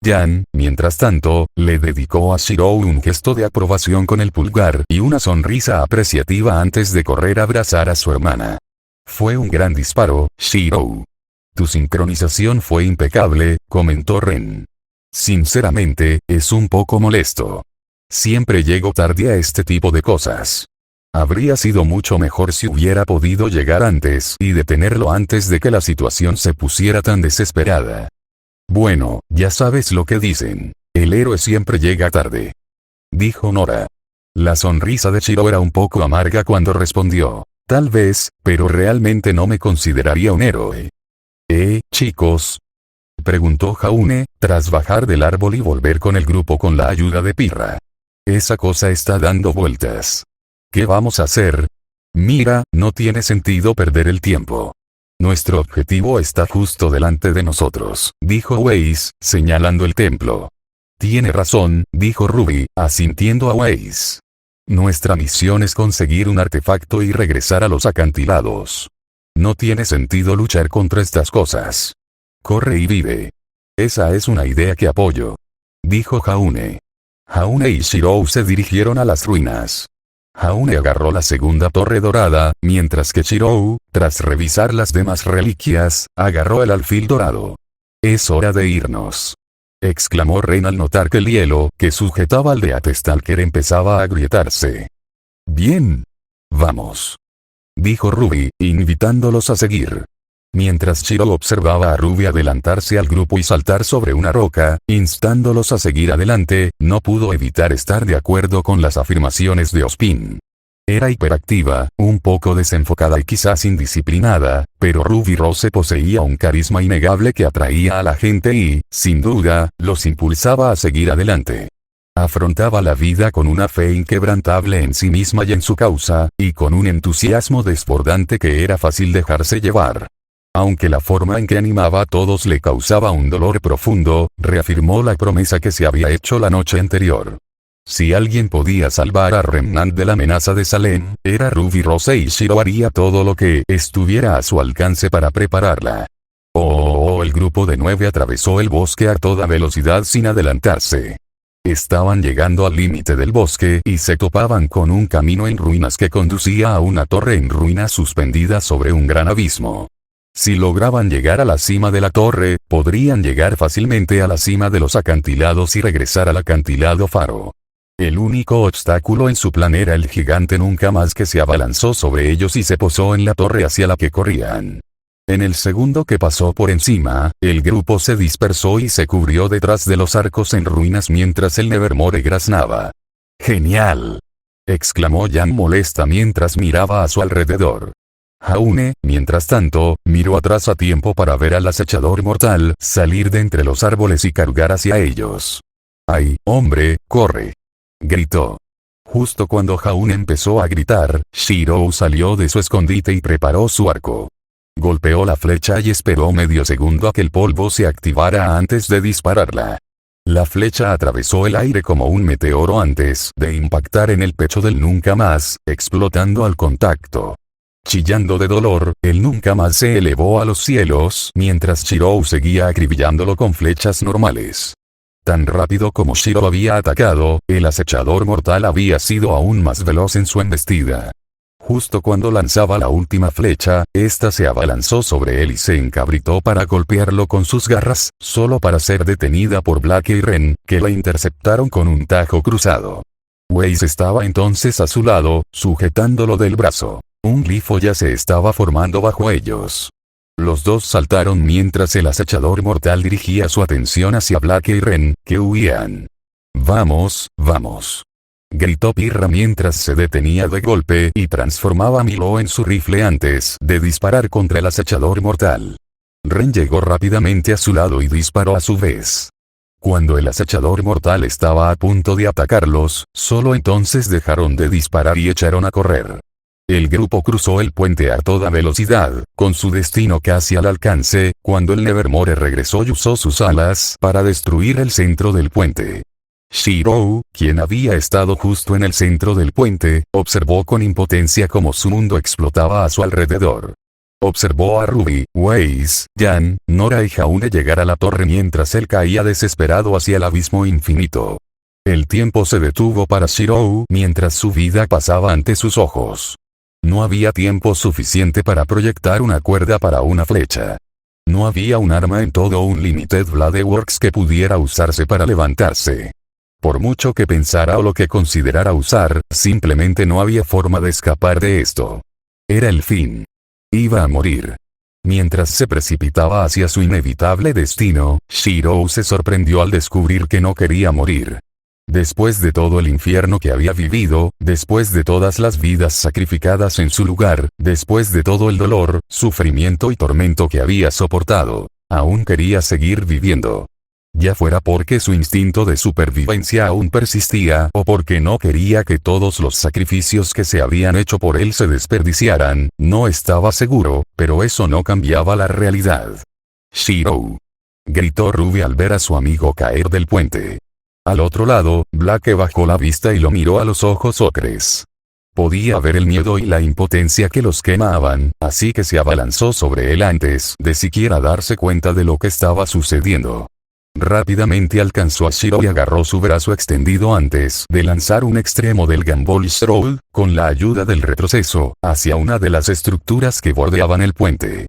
Jan, mientras tanto, le dedicó a Shirou un gesto de aprobación con el pulgar y una sonrisa apreciativa antes de correr a abrazar a su hermana. «Fue un gran disparo, Shirou. Tu sincronización fue impecable», comentó Ren. «Sinceramente, es un poco molesto. Siempre llego tarde a este tipo de cosas. Habría sido mucho mejor si hubiera podido llegar antes y detenerlo antes de que la situación se pusiera tan desesperada». «Bueno, ya sabes lo que dicen. El héroe siempre llega tarde», dijo Nora. La sonrisa de Shirou era un poco amarga cuando respondió. «Tal vez, pero realmente no me consideraría un héroe». Chicos?», preguntó Jaune, tras bajar del árbol y volver con el grupo con la ayuda de Pirra. «Esa cosa está dando vueltas. ¿Qué vamos a hacer? Mira, no tiene sentido perder el tiempo. Nuestro objetivo está justo delante de nosotros», dijo Weiss, señalando el templo. «Tiene razón», dijo Ruby, asintiendo a Weiss. «Nuestra misión es conseguir un artefacto y regresar a los acantilados. No tiene sentido luchar contra estas cosas. Corre y vive». «Esa es una idea que apoyo», dijo Jaune. Jaune y Shirou se dirigieron a las ruinas. Jaune agarró la segunda torre dorada, mientras que Shirou, tras revisar las demás reliquias, agarró el alfil dorado. «Es hora de irnos», exclamó Ren al notar que el hielo que sujetaba al de Atestalker empezaba a agrietarse. «Bien. Vamos», dijo Ruby, invitándolos a seguir. Mientras Shirou observaba a Ruby adelantarse al grupo y saltar sobre una roca, instándolos a seguir adelante, no pudo evitar estar de acuerdo con las afirmaciones de Ozpin. Era hiperactiva, un poco desenfocada y quizás indisciplinada, pero Ruby Rose poseía un carisma innegable que atraía a la gente y, sin duda, los impulsaba a seguir adelante. Afrontaba la vida con una fe inquebrantable en sí misma y en su causa, y con un entusiasmo desbordante que era fácil dejarse llevar. Aunque la forma en que animaba a todos le causaba un dolor profundo, reafirmó la promesa que se había hecho la noche anterior. Si alguien podía salvar a Remnant de la amenaza de Salem, era Ruby Rose y Shirou haría todo lo que estuviera a su alcance para prepararla. El grupo de 9 atravesó el bosque a toda velocidad sin adelantarse. Estaban llegando al límite del bosque y se topaban con un camino en ruinas que conducía a una torre en ruinas suspendida sobre un gran abismo. Si lograban llegar a la cima de la torre, podrían llegar fácilmente a la cima de los acantilados y regresar al acantilado faro. El único obstáculo en su plan era el gigante nunca más, que se abalanzó sobre ellos y se posó en la torre hacia la que corrían. En el segundo que pasó por encima, el grupo se dispersó y se cubrió detrás de los arcos en ruinas mientras el Nevermore graznaba. ¡Genial!, exclamó Jan molesta mientras miraba a su alrededor. Jaune, mientras tanto, miró atrás a tiempo para ver al acechador mortal salir de entre los árboles y cargar hacia ellos. ¡Ay, hombre, corre!, gritó. Justo cuando Jaune empezó a gritar, Shirou salió de su escondite y preparó su arco. Golpeó la flecha y esperó medio segundo a que el polvo se activara antes de dispararla. La flecha atravesó el aire como un meteoro antes de impactar en el pecho del nunca más, explotando al contacto. Chillando de dolor, el nunca más se elevó a los cielos mientras Shirou seguía acribillándolo con flechas normales. Tan rápido como Shirou había atacado, el acechador mortal había sido aún más veloz en su embestida. Justo cuando lanzaba la última flecha, ésta se abalanzó sobre él y se encabritó para golpearlo con sus garras, solo para ser detenida por Black y Ren, que la interceptaron con un tajo cruzado. Weiss estaba entonces a su lado, sujetándolo del brazo. Un glifo ya se estaba formando bajo ellos. Los dos saltaron mientras el acechador mortal dirigía su atención hacia Black y Ren, que huían. «Vamos, vamos», gritó Pirra mientras se detenía de golpe y transformaba a Milo en su rifle antes de disparar contra el acechador mortal. Ren llegó rápidamente a su lado y disparó a su vez. Cuando el acechador mortal estaba a punto de atacarlos, solo entonces dejaron de disparar y echaron a correr. El grupo cruzó el puente a toda velocidad, con su destino casi al alcance, cuando el Nevermore regresó y usó sus alas para destruir el centro del puente. Shirou, quien había estado justo en el centro del puente, observó con impotencia cómo su mundo explotaba a su alrededor. Observó a Ruby, Weiss, Jan, Nora y Jaune llegar a la torre mientras él caía desesperado hacia el abismo infinito. El tiempo se detuvo para Shirou mientras su vida pasaba ante sus ojos. No había tiempo suficiente para proyectar una cuerda para una flecha. No había un arma en todo Unlimited Bladeworks que pudiera usarse para levantarse. Por mucho que pensara o lo que considerara usar, simplemente no había forma de escapar de esto. Era el fin. Iba a morir. Mientras se precipitaba hacia su inevitable destino, Shirou se sorprendió al descubrir que no quería morir. Después de todo el infierno que había vivido, después de todas las vidas sacrificadas en su lugar, después de todo el dolor, sufrimiento y tormento que había soportado, aún quería seguir viviendo. Ya fuera porque su instinto de supervivencia aún persistía o porque no quería que todos los sacrificios que se habían hecho por él se desperdiciaran, no estaba seguro, pero eso no cambiaba la realidad. «Shirou», gritó Ruby al ver a su amigo caer del puente. Al otro lado, Black bajó la vista y lo miró a los ojos ocres. Podía ver el miedo y la impotencia que los quemaban, así que se abalanzó sobre él antes de siquiera darse cuenta de lo que estaba sucediendo. Rápidamente alcanzó a Shirou y agarró su brazo extendido antes de lanzar un extremo del Gambolish Roll, con la ayuda del retroceso, hacia una de las estructuras que bordeaban el puente.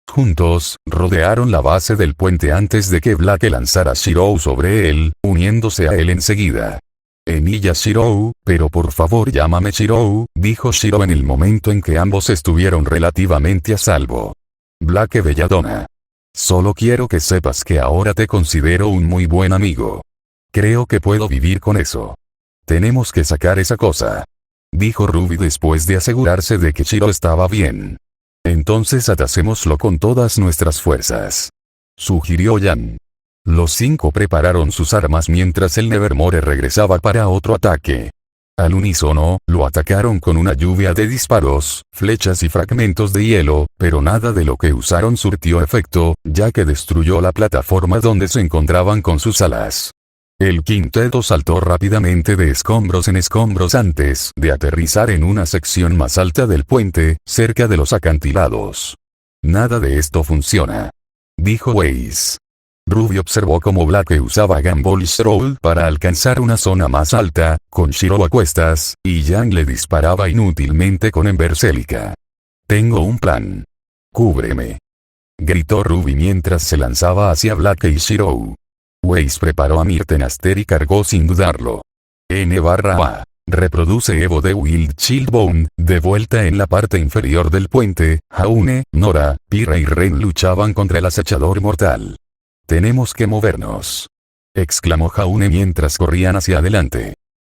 Juntos, rodearon la base del puente antes de que Black lanzara a Shirou sobre él, uniéndose a él enseguida. «Emilia Shirou, pero por favor llámame Shirou», dijo Shirou en el momento en que ambos estuvieron relativamente a salvo. «Black belladona. Solo quiero que sepas que ahora te considero un muy buen amigo. Creo que puedo vivir con eso. Tenemos que sacar esa cosa», dijo Ruby después de asegurarse de que Shirou estaba bien. «Entonces atacémoslo con todas nuestras fuerzas», sugirió Jan. Los 5 prepararon sus armas mientras el Nevermore regresaba para otro ataque. Al unísono, lo atacaron con una lluvia de disparos, flechas y fragmentos de hielo, pero nada de lo que usaron surtió efecto, ya que destruyó la plataforma donde se encontraban con sus alas. El quinteto saltó rápidamente de escombros en escombros antes de aterrizar en una sección más alta del puente, cerca de los acantilados. «Nada de esto funciona», dijo Weiss. Ruby observó cómo Blake usaba Gumball's Roll para alcanzar una zona más alta, con Shiro a cuestas, y Yang le disparaba inútilmente con Embercélica. Tengo un plan. Cúbreme. Gritó Ruby mientras se lanzaba hacia Blake y Shiro. Weiss preparó a Mirtenaster y cargó sin dudarlo. N/A. Reproduce Evo de Wild Child Bone. De vuelta en la parte inferior del puente, Jaune, Nora, Pirra y Ren luchaban contra el acechador mortal. Tenemos que movernos. Exclamó Jaune mientras corrían hacia adelante.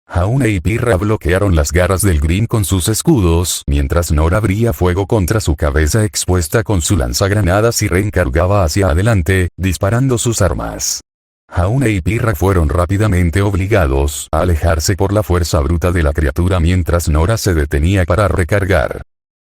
Jaune y Pirra bloquearon las garras del Green con sus escudos, mientras Nora abría fuego contra su cabeza expuesta con su lanzagranadas y Ren cargaba hacia adelante, disparando sus armas. Jaune y Pirra fueron rápidamente obligados a alejarse por la fuerza bruta de la criatura mientras Nora se detenía para recargar.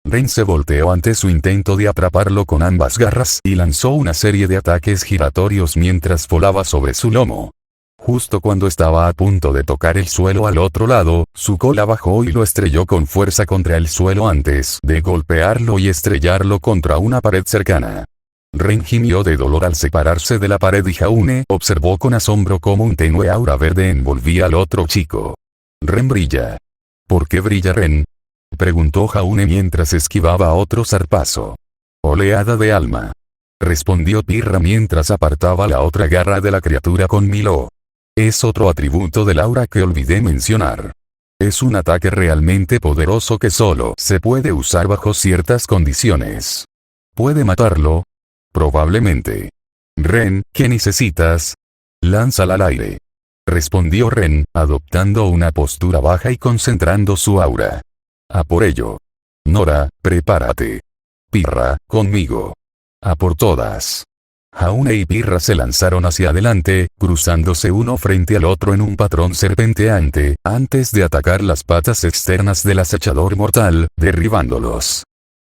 Ren se volteó ante su intento de atraparlo con ambas garras y lanzó una serie de ataques giratorios mientras volaba sobre su lomo. Justo cuando estaba a punto de tocar el suelo al otro lado, su cola bajó y lo estrelló con fuerza contra el suelo antes de golpearlo y estrellarlo contra una pared cercana. Ren gimió de dolor al separarse de la pared y Jaune observó con asombro cómo un tenue aura verde envolvía al otro chico. Ren brilla. ¿Por qué brilla Ren? Preguntó Jaune mientras esquivaba otro zarpazo. Oleada de alma. Respondió Pirra mientras apartaba la otra garra de la criatura con Milo. Es otro atributo del aura que olvidé mencionar. Es un ataque realmente poderoso que solo se puede usar bajo ciertas condiciones. ¿Puede matarlo? Probablemente. Ren, ¿qué necesitas? Lánzala al aire. Respondió Ren, adoptando una postura baja y concentrando su aura. A por ello. Nora, prepárate. Pirra, conmigo. A por todas. Jaune y Pirra se lanzaron hacia adelante, cruzándose uno frente al otro en un patrón serpenteante, antes de atacar las patas externas del acechador mortal, derribándolos.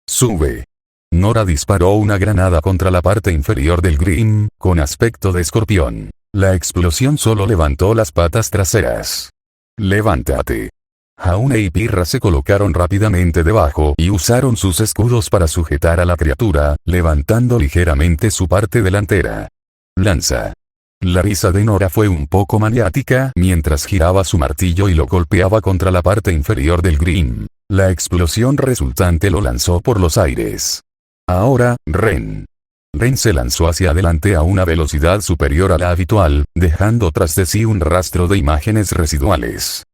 Sube. Nora disparó una granada contra la parte inferior del Grim, con aspecto de escorpión. La explosión solo levantó las patas traseras. Levántate. Jaune y Pirra se colocaron rápidamente debajo y usaron sus escudos para sujetar a la criatura, levantando ligeramente su parte delantera. Lanza. La risa de Nora fue un poco maniática mientras giraba su martillo y lo golpeaba contra la parte inferior del Grim. La explosión resultante lo lanzó por los aires. Ahora, Ren. Ren se lanzó hacia adelante a una velocidad superior a la habitual, dejando tras de sí un rastro de imágenes residuales.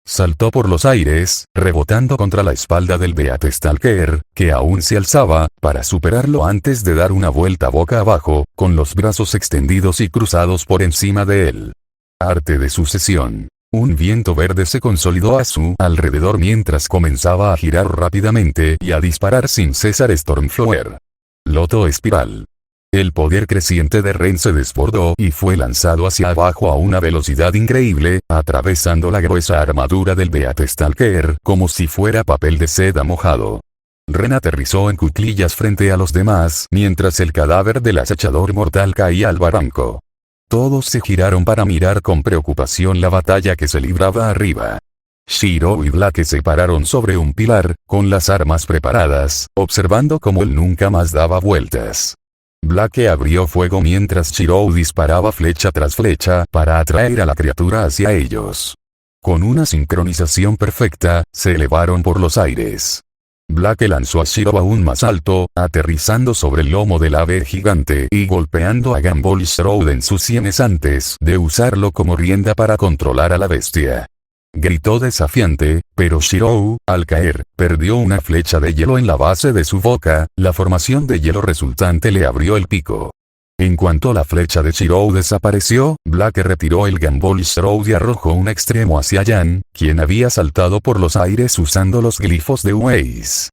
Saltó por los aires, rebotando contra la espalda del Beatstalker, que aún se alzaba, para superarlo antes de dar una vuelta boca abajo, con los brazos extendidos y cruzados por encima de él. Arte de sucesión. Un viento verde se consolidó a su alrededor mientras comenzaba a girar rápidamente y a disparar sin cesar Stormflower. Loto espiral. El poder creciente de Ren se desbordó y fue lanzado hacia abajo a una velocidad increíble, atravesando la gruesa armadura del Beatstalker como si fuera papel de seda mojado. Ren aterrizó en cuclillas frente a los demás mientras el cadáver del acechador mortal caía al barranco. Todos se giraron para mirar con preocupación la batalla que se libraba arriba. Shiro y Blake se pararon sobre un pilar, con las armas preparadas, observando cómo él nunca más daba vueltas. Blake abrió fuego mientras Shiro disparaba flecha tras flecha para atraer a la criatura hacia ellos. Con una sincronización perfecta, se elevaron por los aires. Blake lanzó a Shiro aún más alto, aterrizando sobre el lomo del ave gigante y golpeando a Gumball's Road en sus sienes antes de usarlo como rienda para controlar a la bestia. Gritó desafiante, pero Shiro, al caer, perdió una flecha de hielo en la base de su boca, la formación de hielo resultante le abrió el pico. En cuanto la flecha de Shiro desapareció, Blake retiró el Gumball's Road y arrojó un extremo hacia Yan, quien había saltado por los aires usando los glifos de Weiss.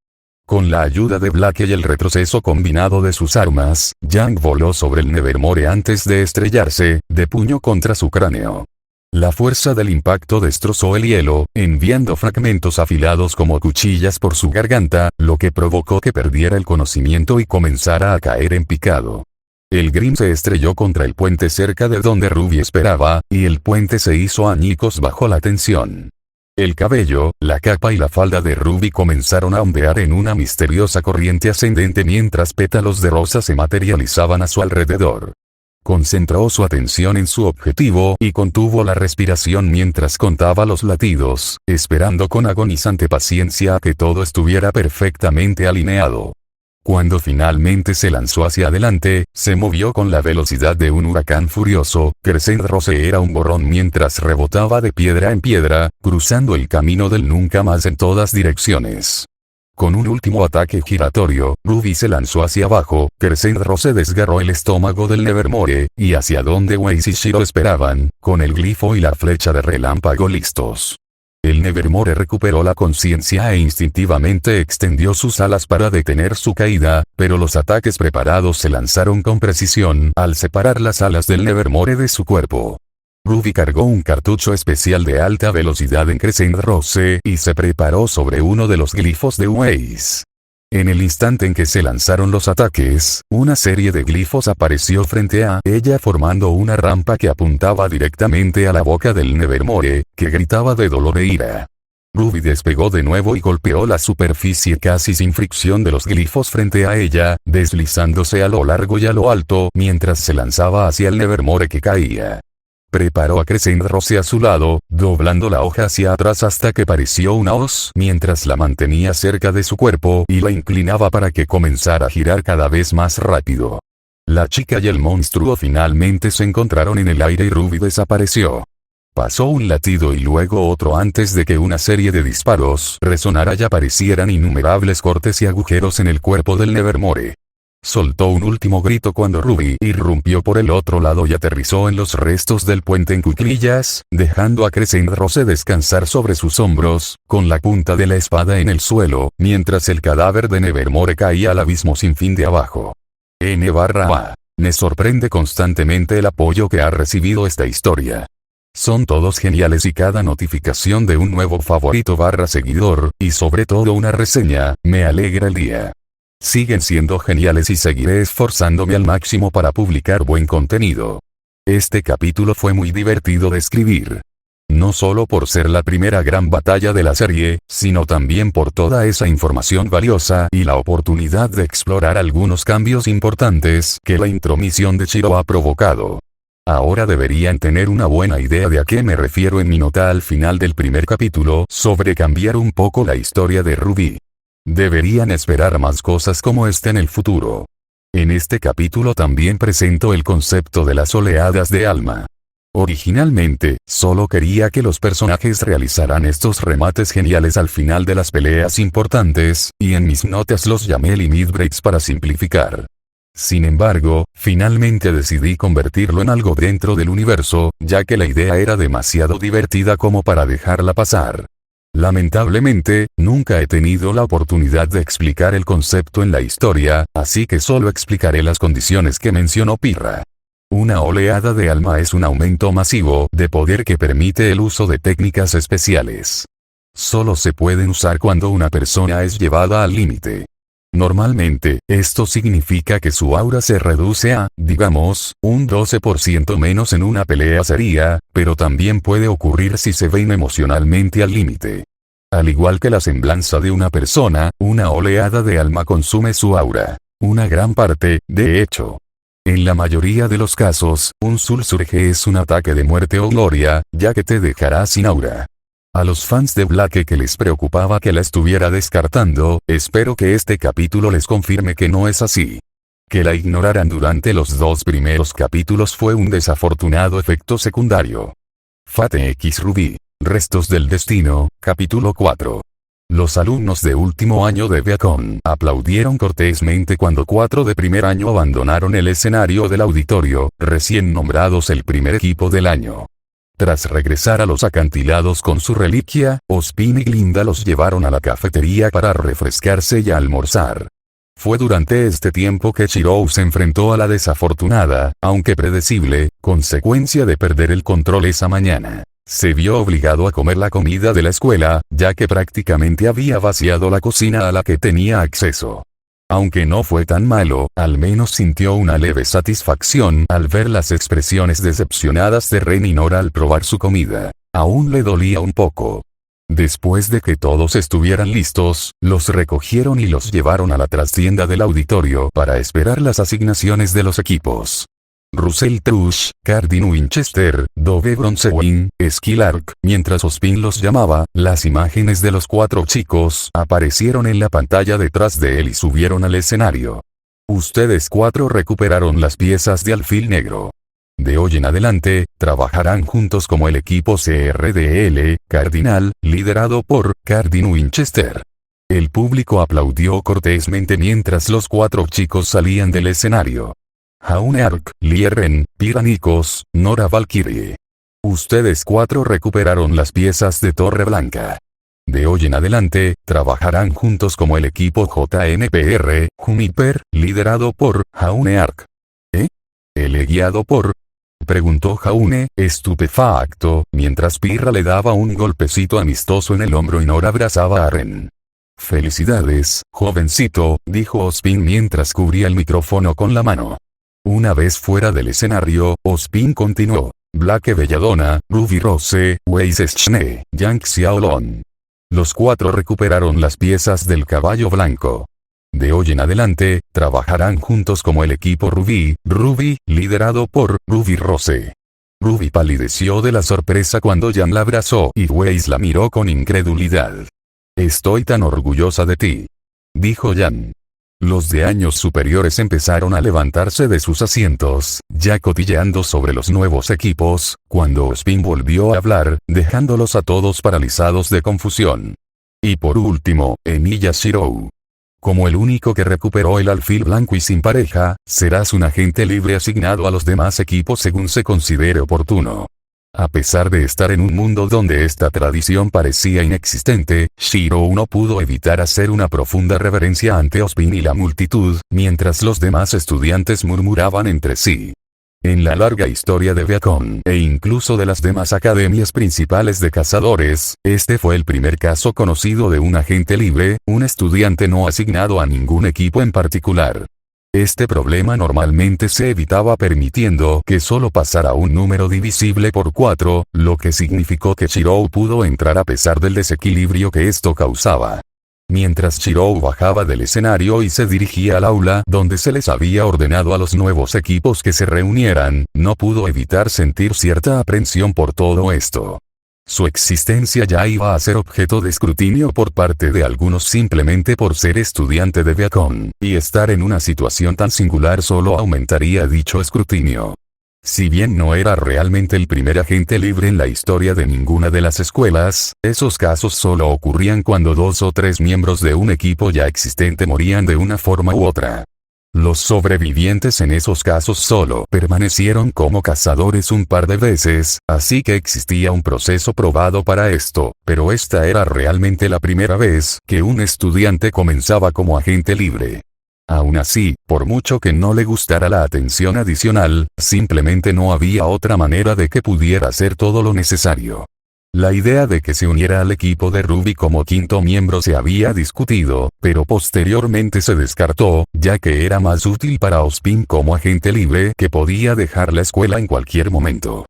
Con la ayuda de Blake y el retroceso combinado de sus armas, Yang voló sobre el Nevermore antes de estrellarse, de puño contra su cráneo. La fuerza del impacto destrozó el hielo, enviando fragmentos afilados como cuchillas por su garganta, lo que provocó que perdiera el conocimiento y comenzara a caer en picado. El Grim se estrelló contra el puente cerca de donde Ruby esperaba, y el puente se hizo añicos bajo la tensión. El cabello, la capa y la falda de Ruby comenzaron a ondear en una misteriosa corriente ascendente mientras pétalos de rosa se materializaban a su alrededor. Concentró su atención en su objetivo y contuvo la respiración mientras contaba los latidos, esperando con agonizante paciencia a que todo estuviera perfectamente alineado. Cuando finalmente se lanzó hacia adelante, se movió con la velocidad de un huracán furioso. Crescent Rose era un borrón mientras rebotaba de piedra en piedra, cruzando el camino del nunca más en todas direcciones. Con un último ataque giratorio, Ruby se lanzó hacia abajo. Crescent Rose desgarró el estómago del Nevermore, y hacia donde Waze y Shiro esperaban, con el glifo y la flecha de relámpago listos. El Nevermore recuperó la conciencia e instintivamente extendió sus alas para detener su caída, pero los ataques preparados se lanzaron con precisión al separar las alas del Nevermore de su cuerpo. Ruby cargó un cartucho especial de alta velocidad en Crescent Rose y se preparó sobre uno de los glifos de Waze. En el instante en que se lanzaron los ataques, una serie de glifos apareció frente a ella formando una rampa que apuntaba directamente a la boca del Nevermore, que gritaba de dolor e ira. Ruby despegó de nuevo y golpeó la superficie casi sin fricción de los glifos frente a ella, deslizándose a lo largo y a lo alto mientras se lanzaba hacia el Nevermore que caía. Preparó a Crescent Rose a su lado, doblando la hoja hacia atrás hasta que pareció una hoz mientras la mantenía cerca de su cuerpo y la inclinaba para que comenzara a girar cada vez más rápido. La chica y el monstruo finalmente se encontraron en el aire y Ruby desapareció. Pasó un latido y luego otro antes de que una serie de disparos resonara y aparecieran innumerables cortes y agujeros en el cuerpo del Nevermore. Soltó un último grito cuando Ruby irrumpió por el otro lado y aterrizó en los restos del puente en cuclillas, dejando a Crescent Rose descansar sobre sus hombros, con la punta de la espada en el suelo, mientras el cadáver de Nevermore caía al abismo sin fin de abajo. N/A. Me sorprende constantemente el apoyo que ha recibido esta historia. Son todos geniales y cada notificación de un nuevo favorito/seguidor, y sobre todo una reseña, me alegra el día. Siguen siendo geniales y seguiré esforzándome al máximo para publicar buen contenido. Este capítulo fue muy divertido de escribir. No solo por ser la primera gran batalla de la serie, sino también por toda esa información valiosa y la oportunidad de explorar algunos cambios importantes que la intromisión de Shiro ha provocado. Ahora deberían tener una buena idea de a qué me refiero en mi nota al final del primer capítulo sobre cambiar un poco la historia de Ruby. Deberían esperar más cosas como esta en el futuro. En este capítulo también presento el concepto de las oleadas de alma. Originalmente, solo quería que los personajes realizaran estos remates geniales al final de las peleas importantes, y en mis notas los llamé limit breaks para simplificar. Sin embargo, finalmente decidí convertirlo en algo dentro del universo, ya que la idea era demasiado divertida como para dejarla pasar. Lamentablemente, nunca he tenido la oportunidad de explicar el concepto en la historia, así que solo explicaré las condiciones que mencionó Pirra. Una oleada de alma es un aumento masivo de poder que permite el uso de técnicas especiales. Solo se pueden usar cuando una persona es llevada al límite. Normalmente, esto significa que su aura se reduce a, digamos, un 12% menos en una pelea seria, pero también puede ocurrir si se ven emocionalmente al límite. Al igual que la semblanza de una persona, una oleada de alma consume su aura. Una gran parte, de hecho. En la mayoría de los casos, un Soul Surge es un ataque de muerte o gloria, ya que te dejará sin aura. A los fans de Blake que les preocupaba que la estuviera descartando, espero que este capítulo les confirme que no es así. Que la ignoraran durante los 2 primeros capítulos fue un desafortunado efecto secundario. Fate X Ruby. Restos del destino, capítulo 4. Los alumnos de último año de Beacon aplaudieron cortésmente cuando 4 de primer año abandonaron el escenario del auditorio, recién nombrados el primer equipo del año. Tras regresar a los acantilados con su reliquia, Ospin y Glinda los llevaron a la cafetería para refrescarse y almorzar. Fue durante este tiempo que Shirou se enfrentó a la desafortunada, aunque predecible, consecuencia de perder el control esa mañana. Se vio obligado a comer la comida de la escuela, ya que prácticamente había vaciado la cocina a la que tenía acceso. Aunque no fue tan malo, al menos sintió una leve satisfacción al ver las expresiones decepcionadas de Ren y Nora al probar su comida. Aún le dolía un poco. Después de que todos estuvieran listos, los recogieron y los llevaron a la trastienda del auditorio para esperar las asignaciones de los equipos. Russell Trush, Cardin Winchester, Dove Bronzewing, Skylark. Mientras Ospin los llamaba, las imágenes de los 4 chicos aparecieron en la pantalla detrás de él y subieron al escenario. Ustedes 4 recuperaron las piezas de alfil negro. De hoy en adelante, trabajarán juntos como el equipo CRDL, Cardinal, liderado por Cardin Winchester. El público aplaudió cortésmente mientras los 4 chicos salían del escenario. Jaune Ark, Lieren, Piranicos, Nora Valkyrie. Ustedes 4 recuperaron las piezas de Torre Blanca. De hoy en adelante, trabajarán juntos como el equipo JNPR, Juniper, liderado por Jaune Ark. ¿El guiado por? Preguntó Jaune, estupefacto, mientras Pirra le daba un golpecito amistoso en el hombro y Nora abrazaba a Ren. Felicidades, jovencito, dijo Ospin mientras cubría el micrófono con la mano. Una vez fuera del escenario, Ospin continuó. Blake Belladonna, Ruby Rose, Weiss Schne, Yang Xiaolong. Los 4 recuperaron las piezas del caballo blanco. De hoy en adelante, trabajarán juntos como el equipo Ruby, liderado por Ruby Rose. Ruby palideció de la sorpresa cuando Jan la abrazó y Weiss la miró con incredulidad. Estoy tan orgullosa de ti, dijo Jan. Los de años superiores empezaron a levantarse de sus asientos, ya cotilleando sobre los nuevos equipos, cuando Ospin volvió a hablar, dejándolos a todos paralizados de confusión. Y por último, Emilia Shirou. Como el único que recuperó el alfil blanco y sin pareja, serás un agente libre asignado a los demás equipos según se considere oportuno. A pesar de estar en un mundo donde esta tradición parecía inexistente, Shirou no pudo evitar hacer una profunda reverencia ante Ospin y la multitud, mientras los demás estudiantes murmuraban entre sí. En la larga historia de Viacom e incluso de las demás academias principales de cazadores, este fue el primer caso conocido de un agente libre, un estudiante no asignado a ningún equipo en particular. Este problema normalmente se evitaba permitiendo que solo pasara un número divisible por 4, lo que significó que Shirou pudo entrar a pesar del desequilibrio que esto causaba. Mientras Shirou bajaba del escenario y se dirigía al aula donde se les había ordenado a los nuevos equipos que se reunieran, no pudo evitar sentir cierta aprensión por todo esto. Su existencia ya iba a ser objeto de escrutinio por parte de algunos simplemente por ser estudiante de Viacom, y estar en una situación tan singular solo aumentaría dicho escrutinio. Si bien no era realmente el primer agente libre en la historia de ninguna de las escuelas, esos casos solo ocurrían cuando 2 o 3 miembros de un equipo ya existente morían de una forma u otra. Los sobrevivientes en esos casos solo permanecieron como cazadores un par de veces, así que existía un proceso probado para esto, pero esta era realmente la primera vez que un estudiante comenzaba como agente libre. Aún así, por mucho que no le gustara la atención adicional, simplemente no había otra manera de que pudiera hacer todo lo necesario. La idea de que se uniera al equipo de Ruby como 5º miembro se había discutido, pero posteriormente se descartó, ya que era más útil para Ospin como agente libre que podía dejar la escuela en cualquier momento.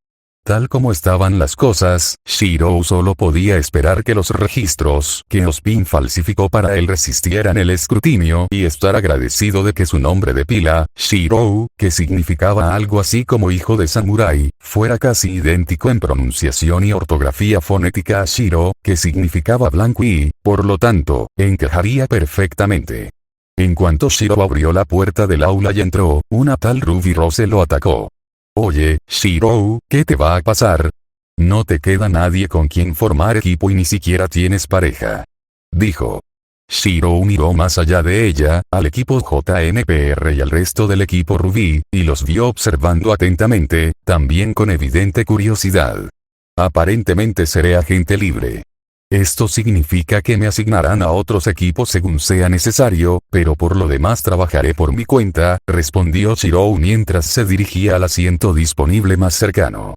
Tal como estaban las cosas, Shirou solo podía esperar que los registros que Ospin falsificó para él resistieran el escrutinio y estar agradecido de que su nombre de pila, Shirou, que significaba algo así como hijo de samurái, fuera casi idéntico en pronunciación y ortografía fonética a Shiro, que significaba blanco y, por lo tanto, encajaría perfectamente. En cuanto Shiro abrió la puerta del aula y entró, una tal Ruby Rose lo atacó. Oye, Shirou, ¿qué te va a pasar? No te queda nadie con quien formar equipo y ni siquiera tienes pareja, dijo. Shirou miró más allá de ella, al equipo JNPR y al resto del equipo Ruby, y los vio observando atentamente, también con evidente curiosidad. Aparentemente seré agente libre. Esto significa que me asignarán a otros equipos según sea necesario, pero por lo demás trabajaré por mi cuenta, respondió Shirou mientras se dirigía al asiento disponible más cercano.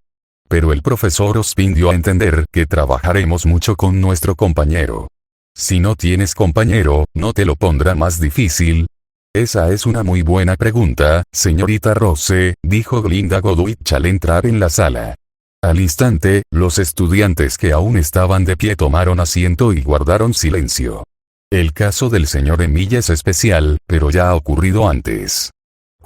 Pero el profesor Ospin dio a entender que trabajaremos mucho con nuestro compañero. Si no tienes compañero, ¿no te lo pondrá más difícil? Esa es una muy buena pregunta, señorita Rose, dijo Glinda Godwich al entrar en la sala. Al instante, los estudiantes que aún estaban de pie tomaron asiento y guardaron silencio. El caso del señor Emilia es especial, pero ya ha ocurrido antes.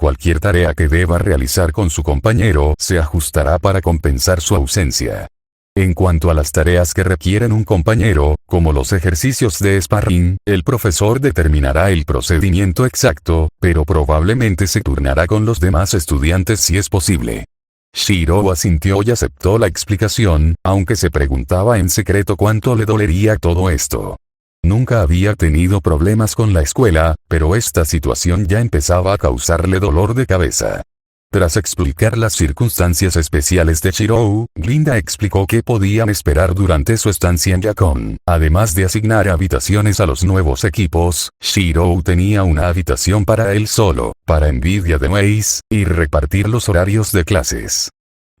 cualquier tarea que deba realizar con su compañero se ajustará para compensar su ausencia. En cuanto a las tareas que requieren un compañero, como los ejercicios de sparring, el profesor determinará el procedimiento exacto, pero probablemente se turnará con los demás estudiantes si es posible. Shiro asintió y aceptó la explicación, aunque se preguntaba en secreto cuánto le dolería todo esto. Nunca había tenido problemas con la escuela, pero esta situación ya empezaba a causarle dolor de cabeza. Tras explicar las circunstancias especiales de Shiro, Glinda explicó qué podían esperar durante su estancia en Yakon. Además de asignar habitaciones a los nuevos equipos, Shiro tenía una habitación para él solo, para envidia de Mace, y repartir los horarios de clases.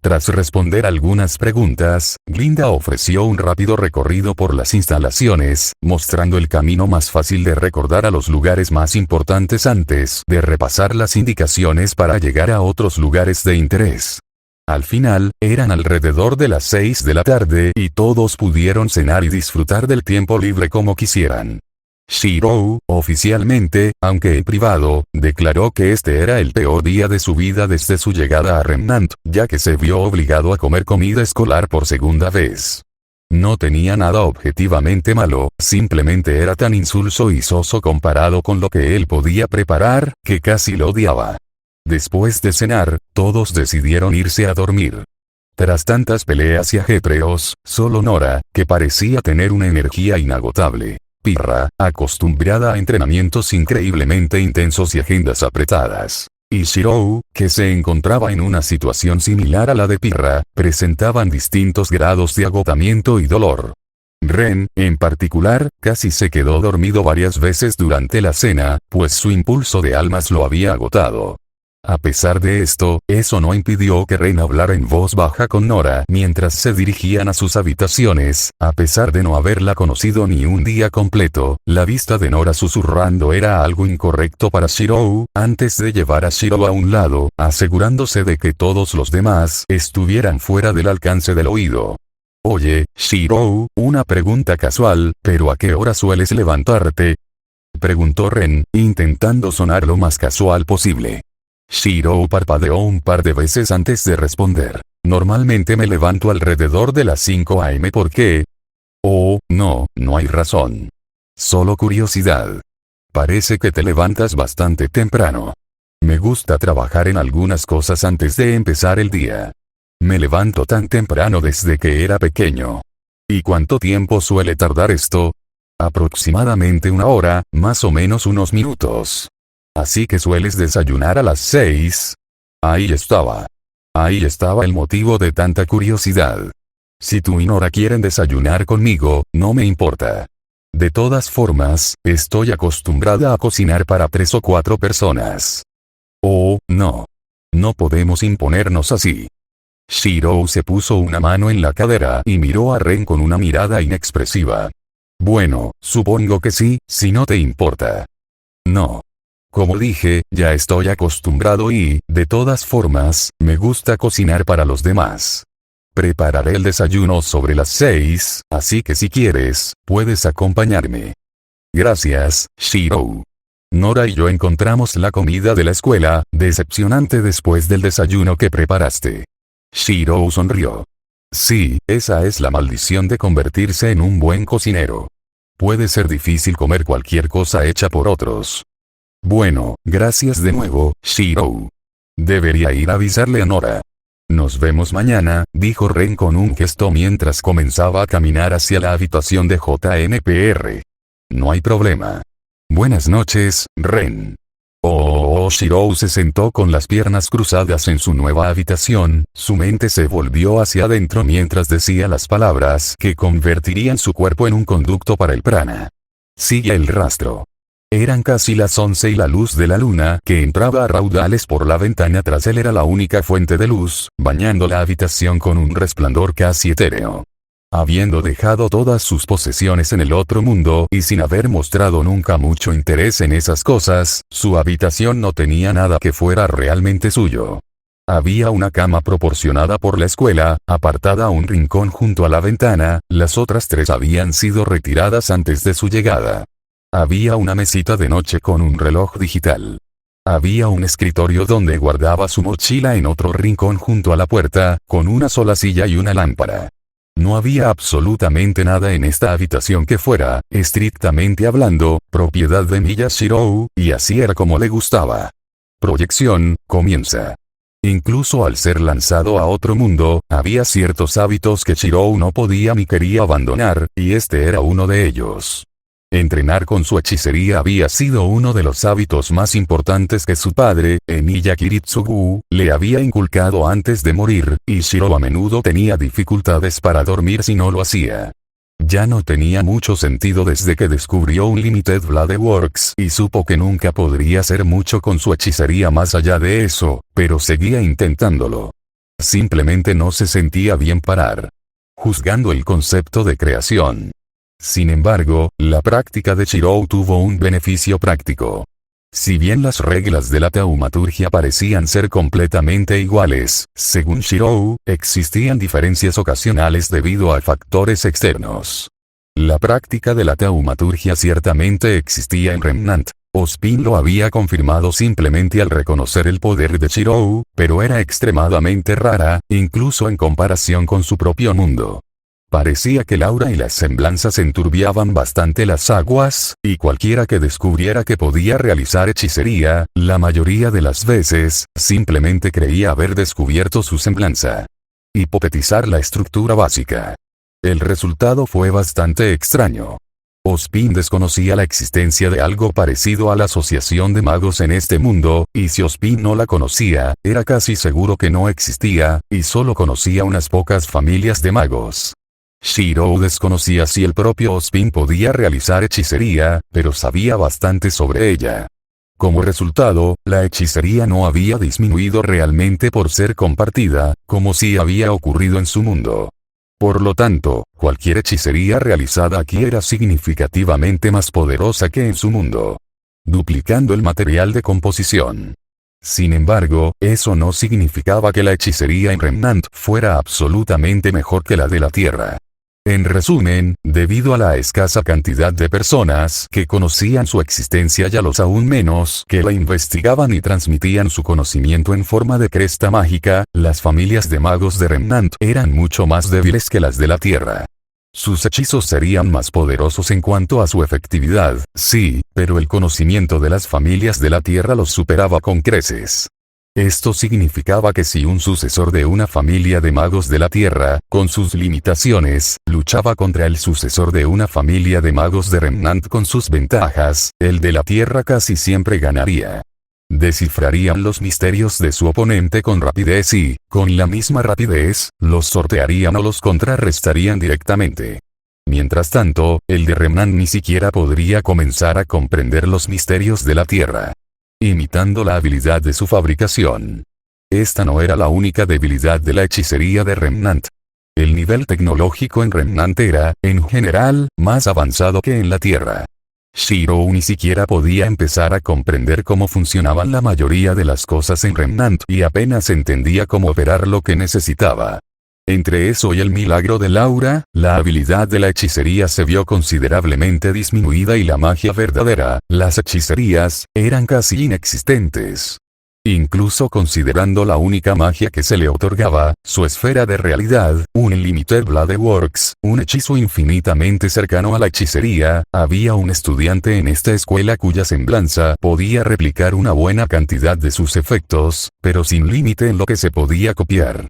Tras responder algunas preguntas, Glinda ofreció un rápido recorrido por las instalaciones, mostrando el camino más fácil de recordar a los lugares más importantes antes de repasar las indicaciones para llegar a otros lugares de interés. Al final, eran alrededor de las 6 de la tarde y todos pudieron cenar y disfrutar del tiempo libre como quisieran. Shiro, oficialmente, aunque en privado, declaró que este era el peor día de su vida desde su llegada a Remnant, ya que se vio obligado a comer comida escolar por segunda vez. No tenía nada objetivamente malo, simplemente era tan insulso y soso comparado con lo que él podía preparar, que casi lo odiaba. Después de cenar, todos decidieron irse a dormir. Tras tantas peleas y ajetreos, solo Nora, que parecía tener una energía inagotable. Pirra, acostumbrada a entrenamientos increíblemente intensos y agendas apretadas, y Shiro, que se encontraba en una situación similar a la de Pirra, presentaban distintos grados de agotamiento y dolor. Ren, en particular, casi se quedó dormido varias veces durante la cena, pues su impulso de almas lo había agotado. A pesar de esto, eso no impidió que Ren hablara en voz baja con Nora mientras se dirigían a sus habitaciones. A pesar de no haberla conocido ni un día completo, la vista de Nora susurrando era algo incorrecto para Shiro. Antes de llevar a Shiro a un lado, asegurándose de que todos los demás estuvieran fuera del alcance del oído. Oye, Shiro, una pregunta casual, ¿pero a qué hora sueles levantarte?, preguntó Ren, intentando sonar lo más casual posible. Shiro parpadeó un par de veces antes de responder. Normalmente me levanto alrededor de las 5 am. ¿Por qué? Oh, no hay razón. Solo curiosidad. Parece que te levantas bastante temprano. Me gusta trabajar en algunas cosas antes de empezar el día. Me levanto tan temprano desde que era pequeño. ¿Y cuánto tiempo suele tardar esto? Aproximadamente 1 hora, más o menos unos minutos. Así que sueles desayunar a las 6. Ahí estaba el motivo de tanta curiosidad. Si tú y Nora quieren desayunar conmigo, no me importa. De todas formas, estoy acostumbrada a cocinar para 3 o 4 personas. Oh, no. No podemos imponernos así. Shiro se puso una mano en la cadera y miró a Ren con una mirada inexpresiva. Bueno, supongo que sí, si no te importa. No. Como dije, ya estoy acostumbrado y, de todas formas, me gusta cocinar para los demás. Prepararé el desayuno sobre las 6, así que si quieres, puedes acompañarme. Gracias, Shiro. Nora y yo encontramos la comida de la escuela decepcionante después del desayuno que preparaste. Shiro sonrió. Sí, esa es la maldición de convertirse en un buen cocinero. Puede ser difícil comer cualquier cosa hecha por otros. Bueno, gracias de nuevo, Shiro. Debería ir a avisarle a Nora. Nos vemos mañana, dijo Ren con un gesto mientras comenzaba a caminar hacia la habitación de JNPR. No hay problema. Buenas noches, Ren. Shiro se sentó con las piernas cruzadas en su nueva habitación, su mente se volvió hacia adentro mientras decía las palabras que convertirían su cuerpo en un conducto para el prana. Sigue el rastro. Eran casi las 11 y la luz de la luna que entraba a raudales por la ventana tras él era la única fuente de luz, bañando la habitación con un resplandor casi etéreo. Habiendo dejado todas sus posesiones en el otro mundo y sin haber mostrado nunca mucho interés en esas cosas, su habitación no tenía nada que fuera realmente suyo. Había una cama proporcionada por la escuela, apartada a un rincón junto a la ventana, las otras 3 habían sido retiradas antes de su llegada. Había una mesita de noche con un reloj digital. Había un escritorio donde guardaba su mochila en otro rincón junto a la puerta, con una sola silla y una lámpara. No había absolutamente nada en esta habitación que fuera, estrictamente hablando, propiedad de Miyashiro, y así era como le gustaba. Proyección, comienza. Incluso al ser lanzado a otro mundo, había ciertos hábitos que Shirou no podía ni quería abandonar, y este era uno de ellos. Entrenar con su hechicería había sido uno de los hábitos más importantes que su padre, Emiya Kiritsugu, le había inculcado antes de morir, y Shirou a menudo tenía dificultades para dormir si no lo hacía. Ya no tenía mucho sentido desde que descubrió Unlimited Blade Works y supo que nunca podría hacer mucho con su hechicería más allá de eso, pero seguía intentándolo. Simplemente no se sentía bien parar. Juzgando el concepto de creación. Sin embargo, la práctica de Shirou tuvo un beneficio práctico. Si bien las reglas de la taumaturgia parecían ser completamente iguales, según Shirou, existían diferencias ocasionales debido a factores externos. La práctica de la taumaturgia ciertamente existía en Remnant. Ozpin lo había confirmado simplemente al reconocer el poder de Shirou, pero era extremadamente rara, incluso en comparación con su propio mundo. Parecía que el aura y las semblanzas enturbiaban bastante las aguas, y cualquiera que descubriera que podía realizar hechicería, la mayoría de las veces, simplemente creía haber descubierto su semblanza. Hipotetizar la estructura básica. El resultado fue bastante extraño. Ozpin desconocía la existencia de algo parecido a la asociación de magos en este mundo, y si Ozpin no la conocía, era casi seguro que no existía, y solo conocía unas pocas familias de magos. Shirou desconocía si el propio Ozpin podía realizar hechicería, pero sabía bastante sobre ella. Como resultado, la hechicería no había disminuido realmente por ser compartida, como si había ocurrido en su mundo. Por lo tanto, cualquier hechicería realizada aquí era significativamente más poderosa que en su mundo. Duplicando el material de composición. Sin embargo, eso no significaba que la hechicería en Remnant fuera absolutamente mejor que la de la Tierra. En resumen, debido a la escasa cantidad de personas que conocían su existencia y a los aún menos que la investigaban y transmitían su conocimiento en forma de cresta mágica, las familias de magos de Remnant eran mucho más débiles que las de la Tierra. Sus hechizos serían más poderosos en cuanto a su efectividad, sí, pero el conocimiento de las familias de la Tierra los superaba con creces. Esto significaba que si un sucesor de una familia de magos de la Tierra, con sus limitaciones, luchaba contra el sucesor de una familia de magos de Remnant con sus ventajas, el de la Tierra casi siempre ganaría. Descifrarían los misterios de su oponente con rapidez y, con la misma rapidez, los sortearían o los contrarrestarían directamente. Mientras tanto, el de Remnant ni siquiera podría comenzar a comprender los misterios de la Tierra. Imitando la habilidad de su fabricación. Esta no era la única debilidad de la hechicería de Remnant. El nivel tecnológico en Remnant era, en general, más avanzado que en la Tierra. Shirou ni siquiera podía empezar a comprender cómo funcionaban la mayoría de las cosas en Remnant y apenas entendía cómo operar lo que necesitaba. Entre eso y el milagro del aura, la habilidad de la hechicería se vio considerablemente disminuida y la magia verdadera, las hechicerías, eran casi inexistentes. Incluso considerando la única magia que se le otorgaba, su esfera de realidad, un Unlimited Blade Works, un hechizo infinitamente cercano a la hechicería, había un estudiante en esta escuela cuya semblanza podía replicar una buena cantidad de sus efectos, pero sin límite en lo que se podía copiar.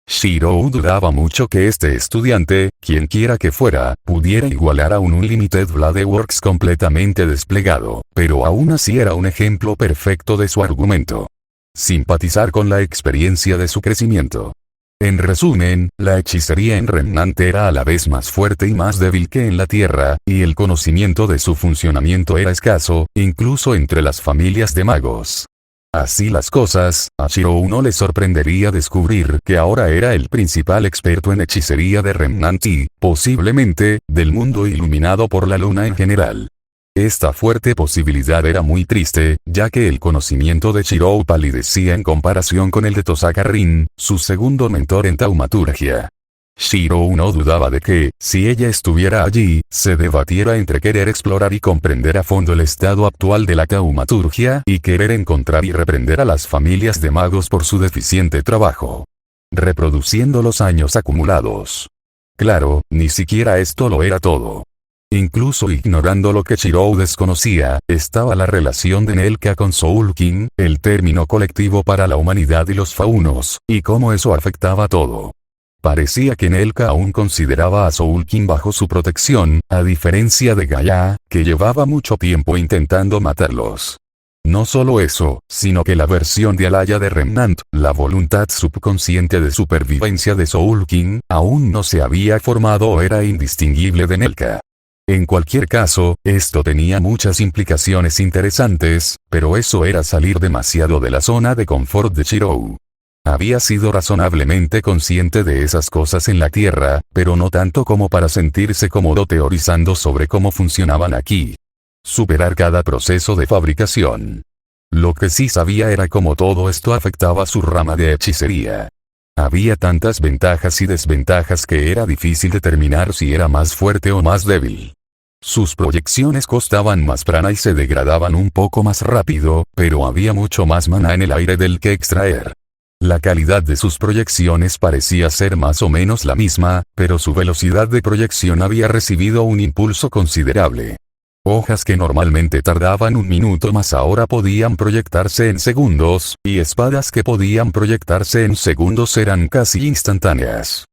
Shirou dudaba mucho que este estudiante, quienquiera que fuera, pudiera igualar a un Unlimited Blade Works completamente desplegado, pero aún así era un ejemplo perfecto de su argumento. Simpatizar con la experiencia de su crecimiento. En resumen, la hechicería en Remnant era a la vez más fuerte y más débil que en la Tierra, y el conocimiento de su funcionamiento era escaso, incluso entre las familias de magos. Así las cosas, a Shirou no le sorprendería descubrir que ahora era el principal experto en hechicería de Remnant y, posiblemente, del mundo iluminado por la luna en general. Esta fuerte posibilidad era muy triste, ya que el conocimiento de Shirou palidecía en comparación con el de Tosaka Rin, su segundo mentor en taumaturgia. Shirou no dudaba de que, si ella estuviera allí, se debatiera entre querer explorar y comprender a fondo el estado actual de la taumaturgia y querer encontrar y reprender a las familias de magos por su deficiente trabajo, reproduciendo los años acumulados. Claro, ni siquiera esto lo era todo. Incluso ignorando lo que Shirou desconocía, estaba la relación de Nelka con Soulkin, el término colectivo para la humanidad y los faunos, y cómo eso afectaba todo. Parecía que Nelka aún consideraba a Soulkin bajo su protección, a diferencia de Gaia, que llevaba mucho tiempo intentando matarlos. No solo eso, sino que la versión de Alaya de Remnant, la voluntad subconsciente de supervivencia de Soulkin, aún no se había formado o era indistinguible de Nelka. En cualquier caso, esto tenía muchas implicaciones interesantes, pero eso era salir demasiado de la zona de confort de Shirou. Había sido razonablemente consciente de esas cosas en la Tierra, pero no tanto como para sentirse cómodo teorizando sobre cómo funcionaban aquí. Superar cada proceso de fabricación. Lo que sí sabía era cómo todo esto afectaba su rama de hechicería. Había tantas ventajas y desventajas que era difícil determinar si era más fuerte o más débil. Sus proyecciones costaban más prana y se degradaban un poco más rápido, pero había mucho más maná en el aire del que extraer. La calidad de sus proyecciones parecía ser más o menos la misma, pero su velocidad de proyección había recibido un impulso considerable. Hojas que normalmente tardaban un minuto más ahora podían proyectarse en segundos, y espadas que podían proyectarse en segundos eran casi instantáneas.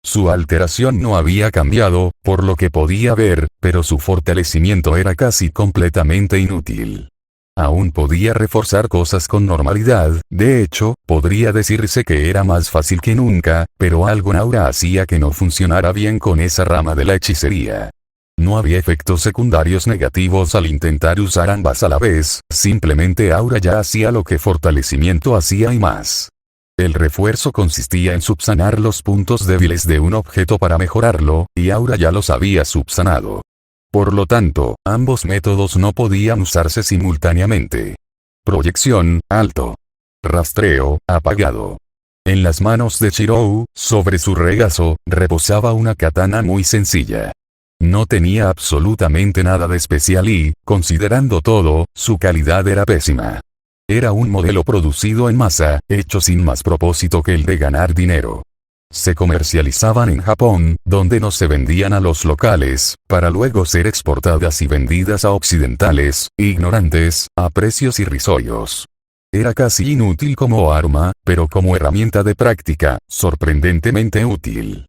Su alteración no había cambiado, por lo que podía ver, pero su fortalecimiento era casi completamente inútil. Aún podía reforzar cosas con normalidad, de hecho, podría decirse que era más fácil que nunca, pero algo en Aura hacía que no funcionara bien con esa rama de la hechicería. No había efectos secundarios negativos al intentar usar ambas a la vez, simplemente Aura ya hacía lo que fortalecimiento hacía y más. El refuerzo consistía en subsanar los puntos débiles de un objeto para mejorarlo, y Aura ya los había subsanado. Por lo tanto, ambos métodos no podían usarse simultáneamente. Proyección, alto. Rastreo, apagado. En las manos de Shirou, sobre su regazo, reposaba una katana muy sencilla. No tenía absolutamente nada de especial y, considerando todo, su calidad era pésima. Era un modelo producido en masa, hecho sin más propósito que el de ganar dinero. Se comercializaban en Japón, donde no se vendían a los locales, para luego ser exportadas y vendidas a occidentales, ignorantes, a precios irrisorios. Era casi inútil como arma, pero como herramienta de práctica, sorprendentemente útil.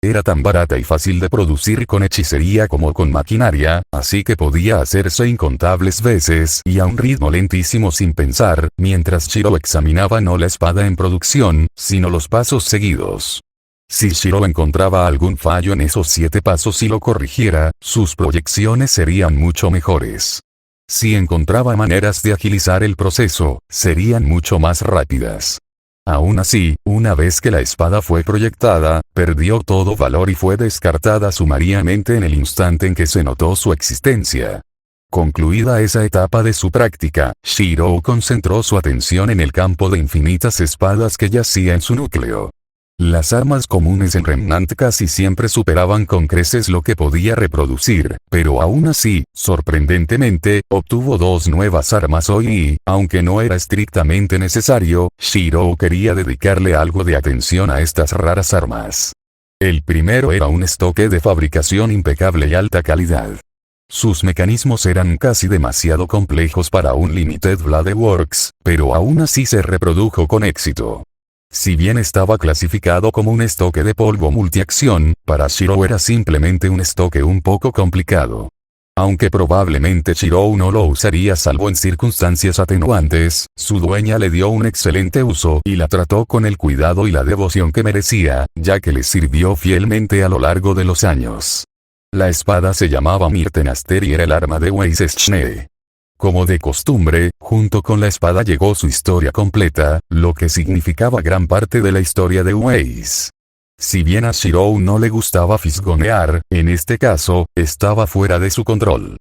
Era tan barata y fácil de producir con hechicería como con maquinaria, así que podía hacerse incontables veces y a un ritmo lentísimo sin pensar, mientras Shirou examinaba no la espada en producción, sino los pasos seguidos. Si Shirou encontraba algún fallo en esos 7 pasos y lo corrigiera, sus proyecciones serían mucho mejores. Si encontraba maneras de agilizar el proceso, serían mucho más rápidas. Aún así, una vez que la espada fue proyectada, perdió todo valor y fue descartada sumariamente en el instante en que se notó su existencia. Concluida esa etapa de su práctica, Shirou concentró su atención en el campo de infinitas espadas que yacía en su núcleo. Las armas comunes en Remnant casi siempre superaban con creces lo que podía reproducir, pero aún así, sorprendentemente, obtuvo 2 nuevas armas hoy y, aunque no era estrictamente necesario, Shirou quería dedicarle algo de atención a estas raras armas. El primero era un estoque de fabricación impecable y alta calidad. Sus mecanismos eran casi demasiado complejos para un Limited Blade Works, pero aún así se reprodujo con éxito. Si bien estaba clasificado como un estoque de polvo multiacción, para Shirou era simplemente un estoque un poco complicado. Aunque probablemente Shirou no lo usaría salvo en circunstancias atenuantes, su dueña le dio un excelente uso y la trató con el cuidado y la devoción que merecía, ya que le sirvió fielmente a lo largo de los años. La espada se llamaba Mirtenaster y era el arma de Weiss-Schnee. Como de costumbre, junto con la espada llegó su historia completa, lo que significaba gran parte de la historia de Weiss. Si bien a Shirou no le gustaba fisgonear, en este caso, estaba fuera de su control.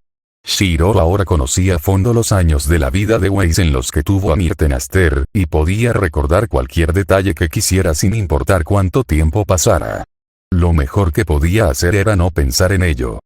Shirou ahora conocía a fondo los años de la vida de Weiss en los que tuvo a Mirtenaster, y podía recordar cualquier detalle que quisiera sin importar cuánto tiempo pasara. Lo mejor que podía hacer era no pensar en ello.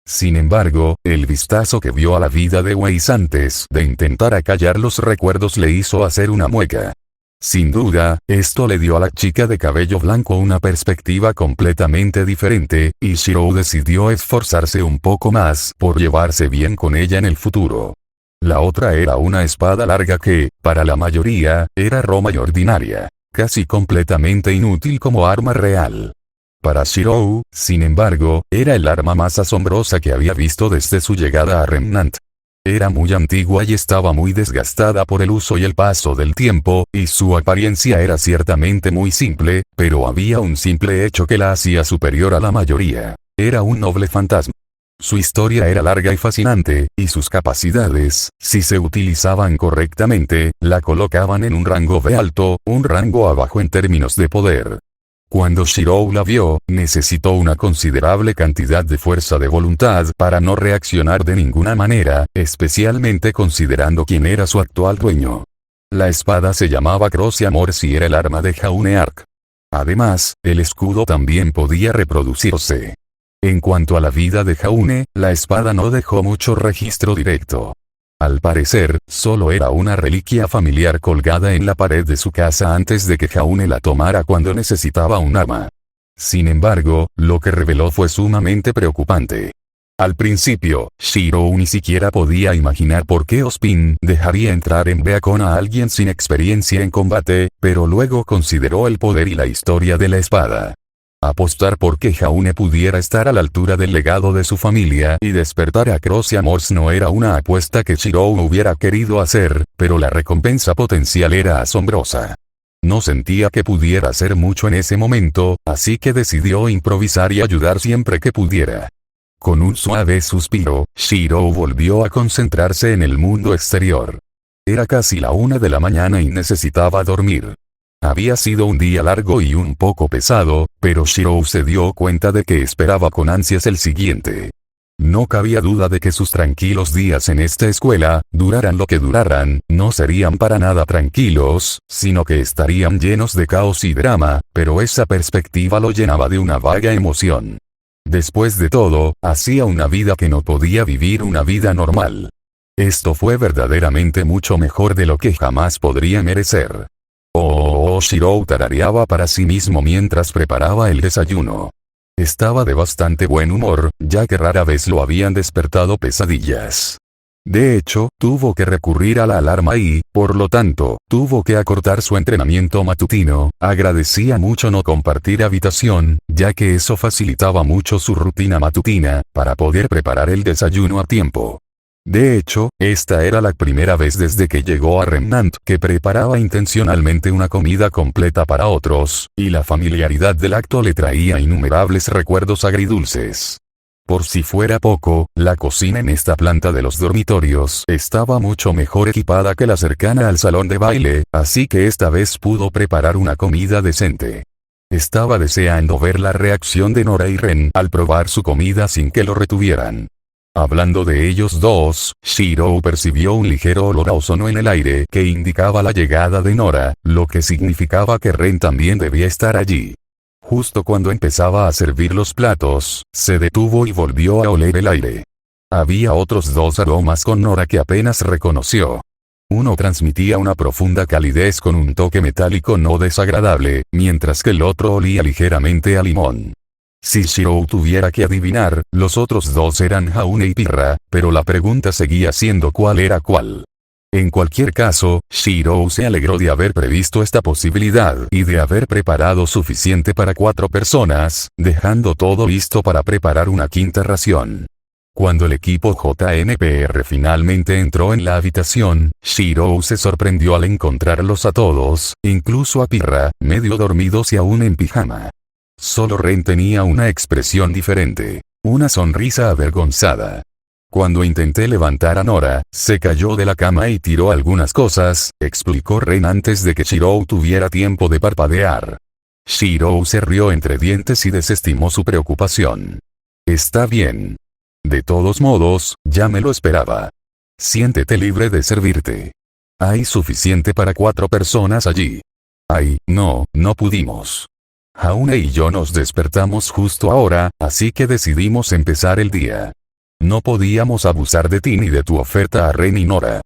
Sin embargo, el vistazo que vio a la vida de Weiss antes de intentar acallar los recuerdos le hizo hacer una mueca. Sin duda, esto le dio a la chica de cabello blanco una perspectiva completamente diferente, y Shirou decidió esforzarse un poco más por llevarse bien con ella en el futuro. La otra era una espada larga que, para la mayoría, era roma y ordinaria, casi completamente inútil como arma real. Para Shirou, sin embargo, era el arma más asombrosa que había visto desde su llegada a Remnant. Era muy antigua y estaba muy desgastada por el uso y el paso del tiempo, y su apariencia era ciertamente muy simple, pero había un simple hecho que la hacía superior a la mayoría. Era un noble fantasma. Su historia era larga y fascinante, y sus capacidades, si se utilizaban correctamente, la colocaban en un rango B alto, un rango abajo en términos de poder. Cuando Shirou la vio, necesitó una considerable cantidad de fuerza de voluntad para no reaccionar de ninguna manera, especialmente considerando quién era su actual dueño. La espada se llamaba Crocea Morse y era el arma de Jaune Arc. Además, el escudo también podía reproducirse. En cuanto a la vida de Jaune, la espada no dejó mucho registro directo. Al parecer, solo era una reliquia familiar colgada en la pared de su casa antes de que Jaune la tomara cuando necesitaba un arma. Sin embargo, lo que reveló fue sumamente preocupante. Al principio, Shirou ni siquiera podía imaginar por qué Ozpin dejaría entrar en Beacon a alguien sin experiencia en combate, pero luego consideró el poder y la historia de la espada. Apostar por que Jaune pudiera estar a la altura del legado de su familia y despertar a Crocea Morse no era una apuesta que Shirou hubiera querido hacer, pero la recompensa potencial era asombrosa. No sentía que pudiera hacer mucho en ese momento, así que decidió improvisar y ayudar siempre que pudiera. Con un suave suspiro, Shirou volvió a concentrarse en el mundo exterior. Era casi la 1 de la mañana y necesitaba dormir. Había sido un día largo y un poco pesado, pero Shirou se dio cuenta de que esperaba con ansias el siguiente. No cabía duda de que sus tranquilos días en esta escuela, duraran lo que duraran, no serían para nada tranquilos, sino que estarían llenos de caos y drama, pero esa perspectiva lo llenaba de una vaga emoción. Después de todo, hacía una vida que no podía vivir una vida normal. Esto fue verdaderamente mucho mejor de lo que jamás podría merecer. Shirou tarareaba para sí mismo mientras preparaba el desayuno. Estaba de bastante buen humor, ya que rara vez lo habían despertado pesadillas. De hecho, tuvo que recurrir a la alarma y, por lo tanto, tuvo que acortar su entrenamiento matutino. Agradecía mucho no compartir habitación, ya que eso facilitaba mucho su rutina matutina, para poder preparar el desayuno a tiempo. De hecho, esta era la primera vez desde que llegó a Remnant que preparaba intencionalmente una comida completa para otros, y la familiaridad del acto le traía innumerables recuerdos agridulces. Por si fuera poco, la cocina en esta planta de los dormitorios estaba mucho mejor equipada que la cercana al salón de baile, así que esta vez pudo preparar una comida decente. Estaba deseando ver la reacción de Nora y Ren al probar su comida sin que lo retuvieran. Hablando de ellos dos, Shirou percibió un ligero olor a ozono en el aire que indicaba la llegada de Nora, lo que significaba que Ren también debía estar allí. Justo cuando empezaba a servir los platos, se detuvo y volvió a oler el aire. Había otros dos aromas con Nora que apenas reconoció. Uno transmitía una profunda calidez con un toque metálico no desagradable, mientras que el otro olía ligeramente a limón. Si Shirou tuviera que adivinar, los otros dos eran Jaune y Pirra, pero la pregunta seguía siendo cuál era cuál. En cualquier caso, Shirou se alegró de haber previsto esta posibilidad y de haber preparado suficiente para 4 personas, dejando todo listo para preparar una quinta ración. Cuando el equipo JNPR finalmente entró en la habitación, Shirou se sorprendió al encontrarlos a todos, incluso a Pirra, medio dormidos y aún en pijama. Solo Ren tenía una expresión diferente, una sonrisa avergonzada. Cuando intenté levantar a Nora, se cayó de la cama y tiró algunas cosas, explicó Ren antes de que Shirou tuviera tiempo de parpadear. Shirou se rió entre dientes y desestimó su preocupación. Está bien. De todos modos, ya me lo esperaba. Siéntete libre de servirte. Hay suficiente para 4 personas allí. Ay, no pudimos. Jaune y yo nos despertamos justo ahora, así que decidimos empezar el día. No podíamos abusar de ti ni de tu oferta a Ren y Nora.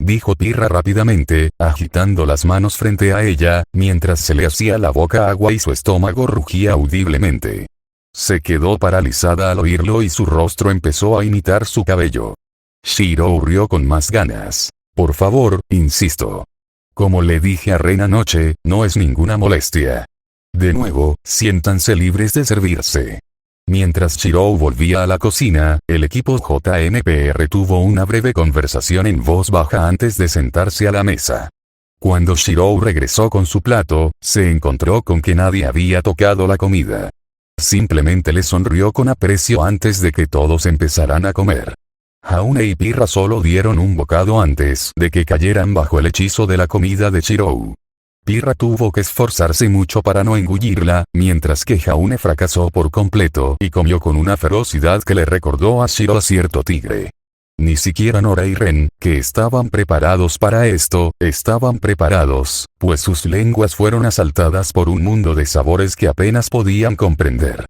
Dijo Pirra rápidamente, agitando las manos frente a ella, mientras se le hacía la boca agua y su estómago rugía audiblemente. Se quedó paralizada al oírlo y su rostro empezó a imitar su cabello. Shiro rió con más ganas. Por favor, insisto. Como le dije a Ren anoche, no es ninguna molestia. De nuevo, siéntanse libres de servirse. Mientras Shiro volvía a la cocina, el equipo JNPR tuvo una breve conversación en voz baja antes de sentarse a la mesa. Cuando Shiro regresó con su plato, se encontró con que nadie había tocado la comida. Simplemente le sonrió con aprecio antes de que todos empezaran a comer. Jaune y Pirra solo dieron un bocado antes de que cayeran bajo el hechizo de la comida de Shiro. Pirra tuvo que esforzarse mucho para no engullirla, mientras que Jaune fracasó por completo y comió con una ferocidad que le recordó a Shiro a cierto tigre. Ni siquiera Nora y Ren, que estaban preparados para esto, estaban preparados, pues sus lenguas fueron asaltadas por un mundo de sabores que apenas podían comprender.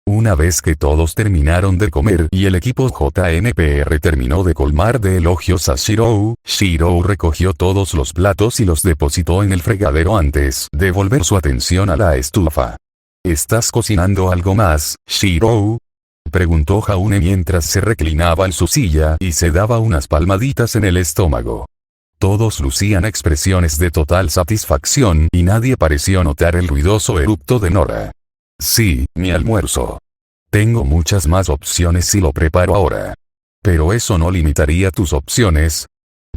Una vez que todos terminaron de comer y el equipo JNPR terminó de colmar de elogios a Shiro, Shiro recogió todos los platos y los depositó en el fregadero antes de volver su atención a la estufa. ¿Estás cocinando algo más, Shiro?, preguntó Jaune mientras se reclinaba en su silla y se daba unas palmaditas en el estómago. Todos lucían expresiones de total satisfacción y nadie pareció notar el ruidoso eructo de Nora. Sí, mi almuerzo. Tengo muchas más opciones si lo preparo ahora. ¿Pero eso no limitaría tus opciones?,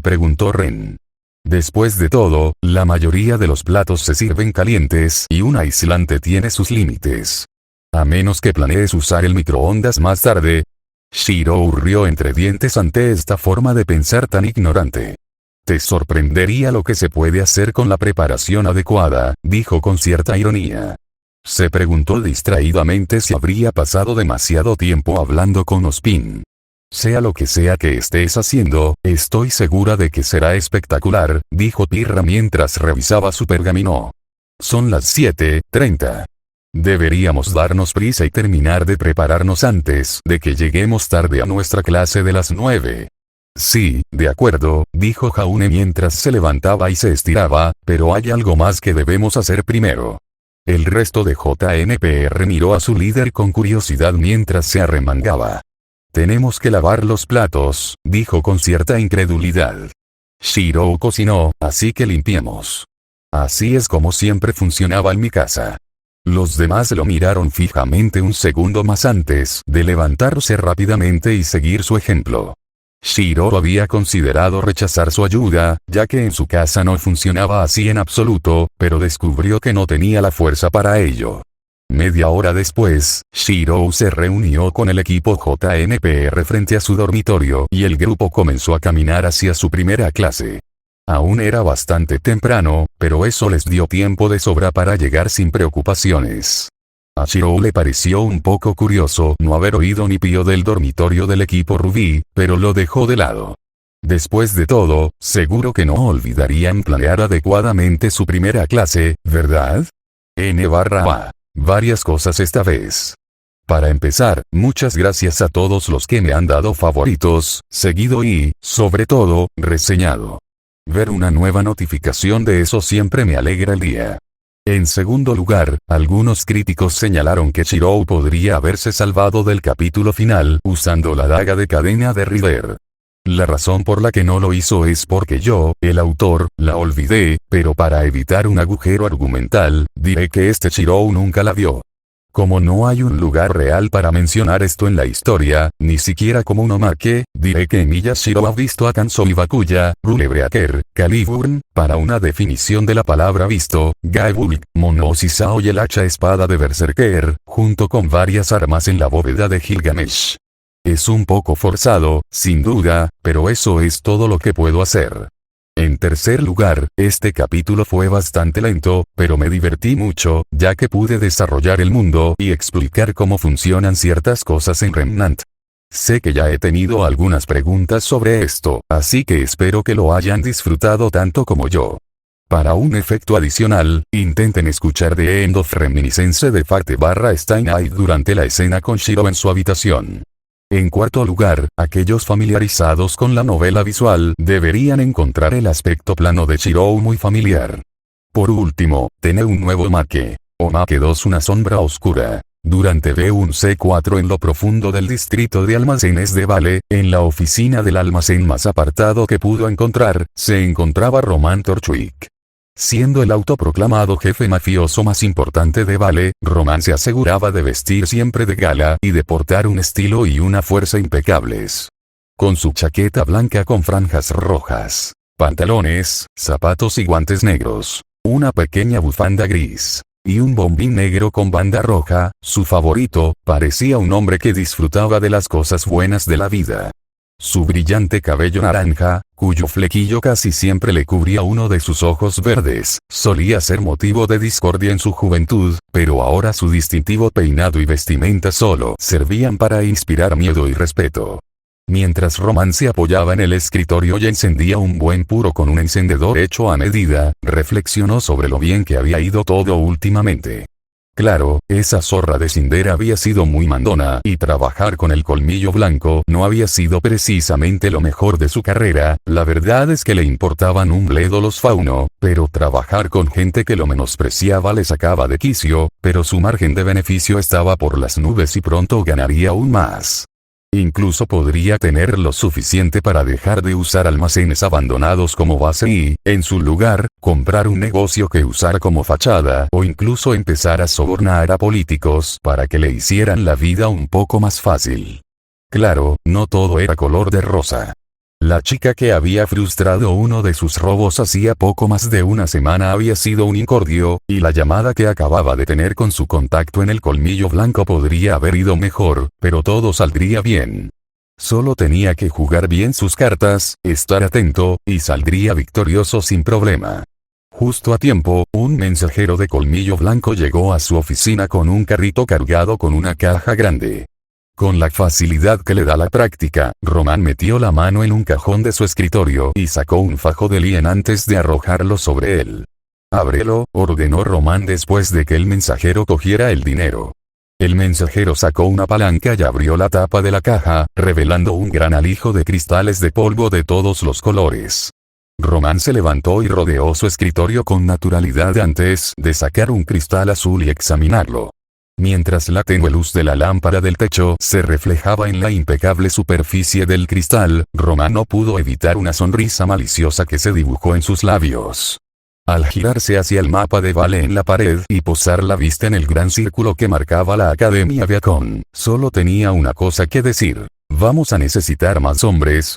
preguntó Ren. Después de todo, la mayoría de los platos se sirven calientes y un aislante tiene sus límites. A menos que planees usar el microondas más tarde. Shiro rió entre dientes ante esta forma de pensar tan ignorante. Te sorprendería lo que se puede hacer con la preparación adecuada, dijo con cierta ironía. Se preguntó distraídamente si habría pasado demasiado tiempo hablando con Ospin. Sea lo que sea que estés haciendo, estoy segura de que será espectacular, dijo Pirra mientras revisaba su pergamino. Son las 7:30. Deberíamos darnos prisa y terminar de prepararnos antes de que lleguemos tarde a nuestra clase de las 9. Sí, de acuerdo, dijo Jaune mientras se levantaba y se estiraba, pero hay algo más que debemos hacer primero. El resto de JNPR miró a su líder con curiosidad mientras se arremangaba. Tenemos que lavar los platos, dijo con cierta incredulidad. Shiro cocinó, así que limpiemos. Así es como siempre funcionaba en mi casa. Los demás lo miraron fijamente un segundo más antes de levantarse rápidamente y seguir su ejemplo. Shiro había considerado rechazar su ayuda, ya que en su casa no funcionaba así en absoluto, pero descubrió que no tenía la fuerza para ello. Media hora después, Shiro se reunió con el equipo JNPR frente a su dormitorio y el grupo comenzó a caminar hacia su primera clase. Aún era bastante temprano, pero eso les dio tiempo de sobra para llegar sin preocupaciones. A Shiro le pareció un poco curioso no haber oído ni pío del dormitorio del equipo Rubí, pero lo dejó de lado. Después de todo, seguro que no olvidarían planear adecuadamente su primera clase, ¿verdad? N/A. Varias cosas esta vez. Para empezar, muchas gracias a todos los que me han dado favoritos, seguido y, sobre todo, reseñado. Ver una nueva notificación de eso siempre me alegra el día. En segundo lugar, algunos críticos señalaron que Shiro podría haberse salvado del capítulo final usando la daga de cadena de Rider. La razón por la que no lo hizo es porque yo, el autor, la olvidé, pero para evitar un agujero argumental, diré que Shiro nunca la vio. Como no hay un lugar real para mencionar esto en la historia, ni siquiera como un omaque, diré que Miyashiro ha visto a Kansoi Bakuya, Rulebeaker, Caliburn, para una definición de la palabra visto, Gaebulk, Monosisao y el hacha espada de Berserker, junto con varias armas en la bóveda de Gilgamesh. Es un poco forzado, sin duda, pero eso es todo lo que puedo hacer. En tercer lugar, este capítulo fue bastante lento, pero me divertí mucho, ya que pude desarrollar el mundo y explicar cómo funcionan ciertas cosas en Remnant. Sé que ya he tenido algunas preguntas sobre esto, así que espero que lo hayan disfrutado tanto como yo. Para un efecto adicional, intenten escuchar The End of Reminiscence de Fate/Stay Night durante la escena con Shiro en su habitación. En cuarto lugar, aquellos familiarizados con la novela visual deberían encontrar el aspecto plano de Shirou muy familiar. Por último, tiene un nuevo Omake. Omake 2, una sombra oscura. Durante B1C4 en lo profundo del distrito de almacenes de Vale, en la oficina del almacén más apartado que pudo encontrar, se encontraba Roman Torchwick. Siendo el autoproclamado jefe mafioso más importante de Vale, Roman se aseguraba de vestir siempre de gala y de portar un estilo y una fuerza impecables. Con su chaqueta blanca con franjas rojas, pantalones, zapatos y guantes negros, una pequeña bufanda gris y un bombín negro con banda roja, su favorito, parecía un hombre que disfrutaba de las cosas buenas de la vida. Su brillante cabello naranja, cuyo flequillo casi siempre le cubría uno de sus ojos verdes, solía ser motivo de discordia en su juventud, pero ahora su distintivo peinado y vestimenta solo servían para inspirar miedo y respeto. Mientras Roman se apoyaba en el escritorio y encendía un buen puro con un encendedor hecho a medida, reflexionó sobre lo bien que había ido todo últimamente. Claro, esa zorra de Cinder había sido muy mandona y trabajar con el colmillo blanco no había sido precisamente lo mejor de su carrera. La verdad es que le importaban un bledo los Fauno, pero trabajar con gente que lo menospreciaba le sacaba de quicio, pero su margen de beneficio estaba por las nubes y pronto ganaría aún más. Incluso podría tener lo suficiente para dejar de usar almacenes abandonados como base y, en su lugar, comprar un negocio que usar como fachada o incluso empezar a sobornar a políticos para que le hicieran la vida un poco más fácil. Claro, no todo era color de rosa. La chica que había frustrado uno de sus robos hacía poco más de una semana había sido un incordio, y la llamada que acababa de tener con su contacto en el colmillo blanco podría haber ido mejor, pero todo saldría bien. Solo tenía que jugar bien sus cartas, estar atento, y saldría victorioso sin problema. Justo a tiempo, un mensajero de colmillo blanco llegó a su oficina con un carrito cargado con una caja grande. Con la facilidad que le da la práctica, Roman metió la mano en un cajón de su escritorio y sacó un fajo de lien antes de arrojarlo sobre él. «Ábrelo», ordenó Roman después de que el mensajero cogiera el dinero. El mensajero sacó una palanca y abrió la tapa de la caja, revelando un gran alijo de cristales de polvo de todos los colores. Roman se levantó y rodeó su escritorio con naturalidad antes de sacar un cristal azul y examinarlo. Mientras la tenue luz de la lámpara del techo se reflejaba en la impecable superficie del cristal, Roman no pudo evitar una sonrisa maliciosa que se dibujó en sus labios. Al girarse hacia el mapa de Vale en la pared y posar la vista en el gran círculo que marcaba la Academia Viacom, solo tenía una cosa que decir: «Vamos a necesitar más hombres,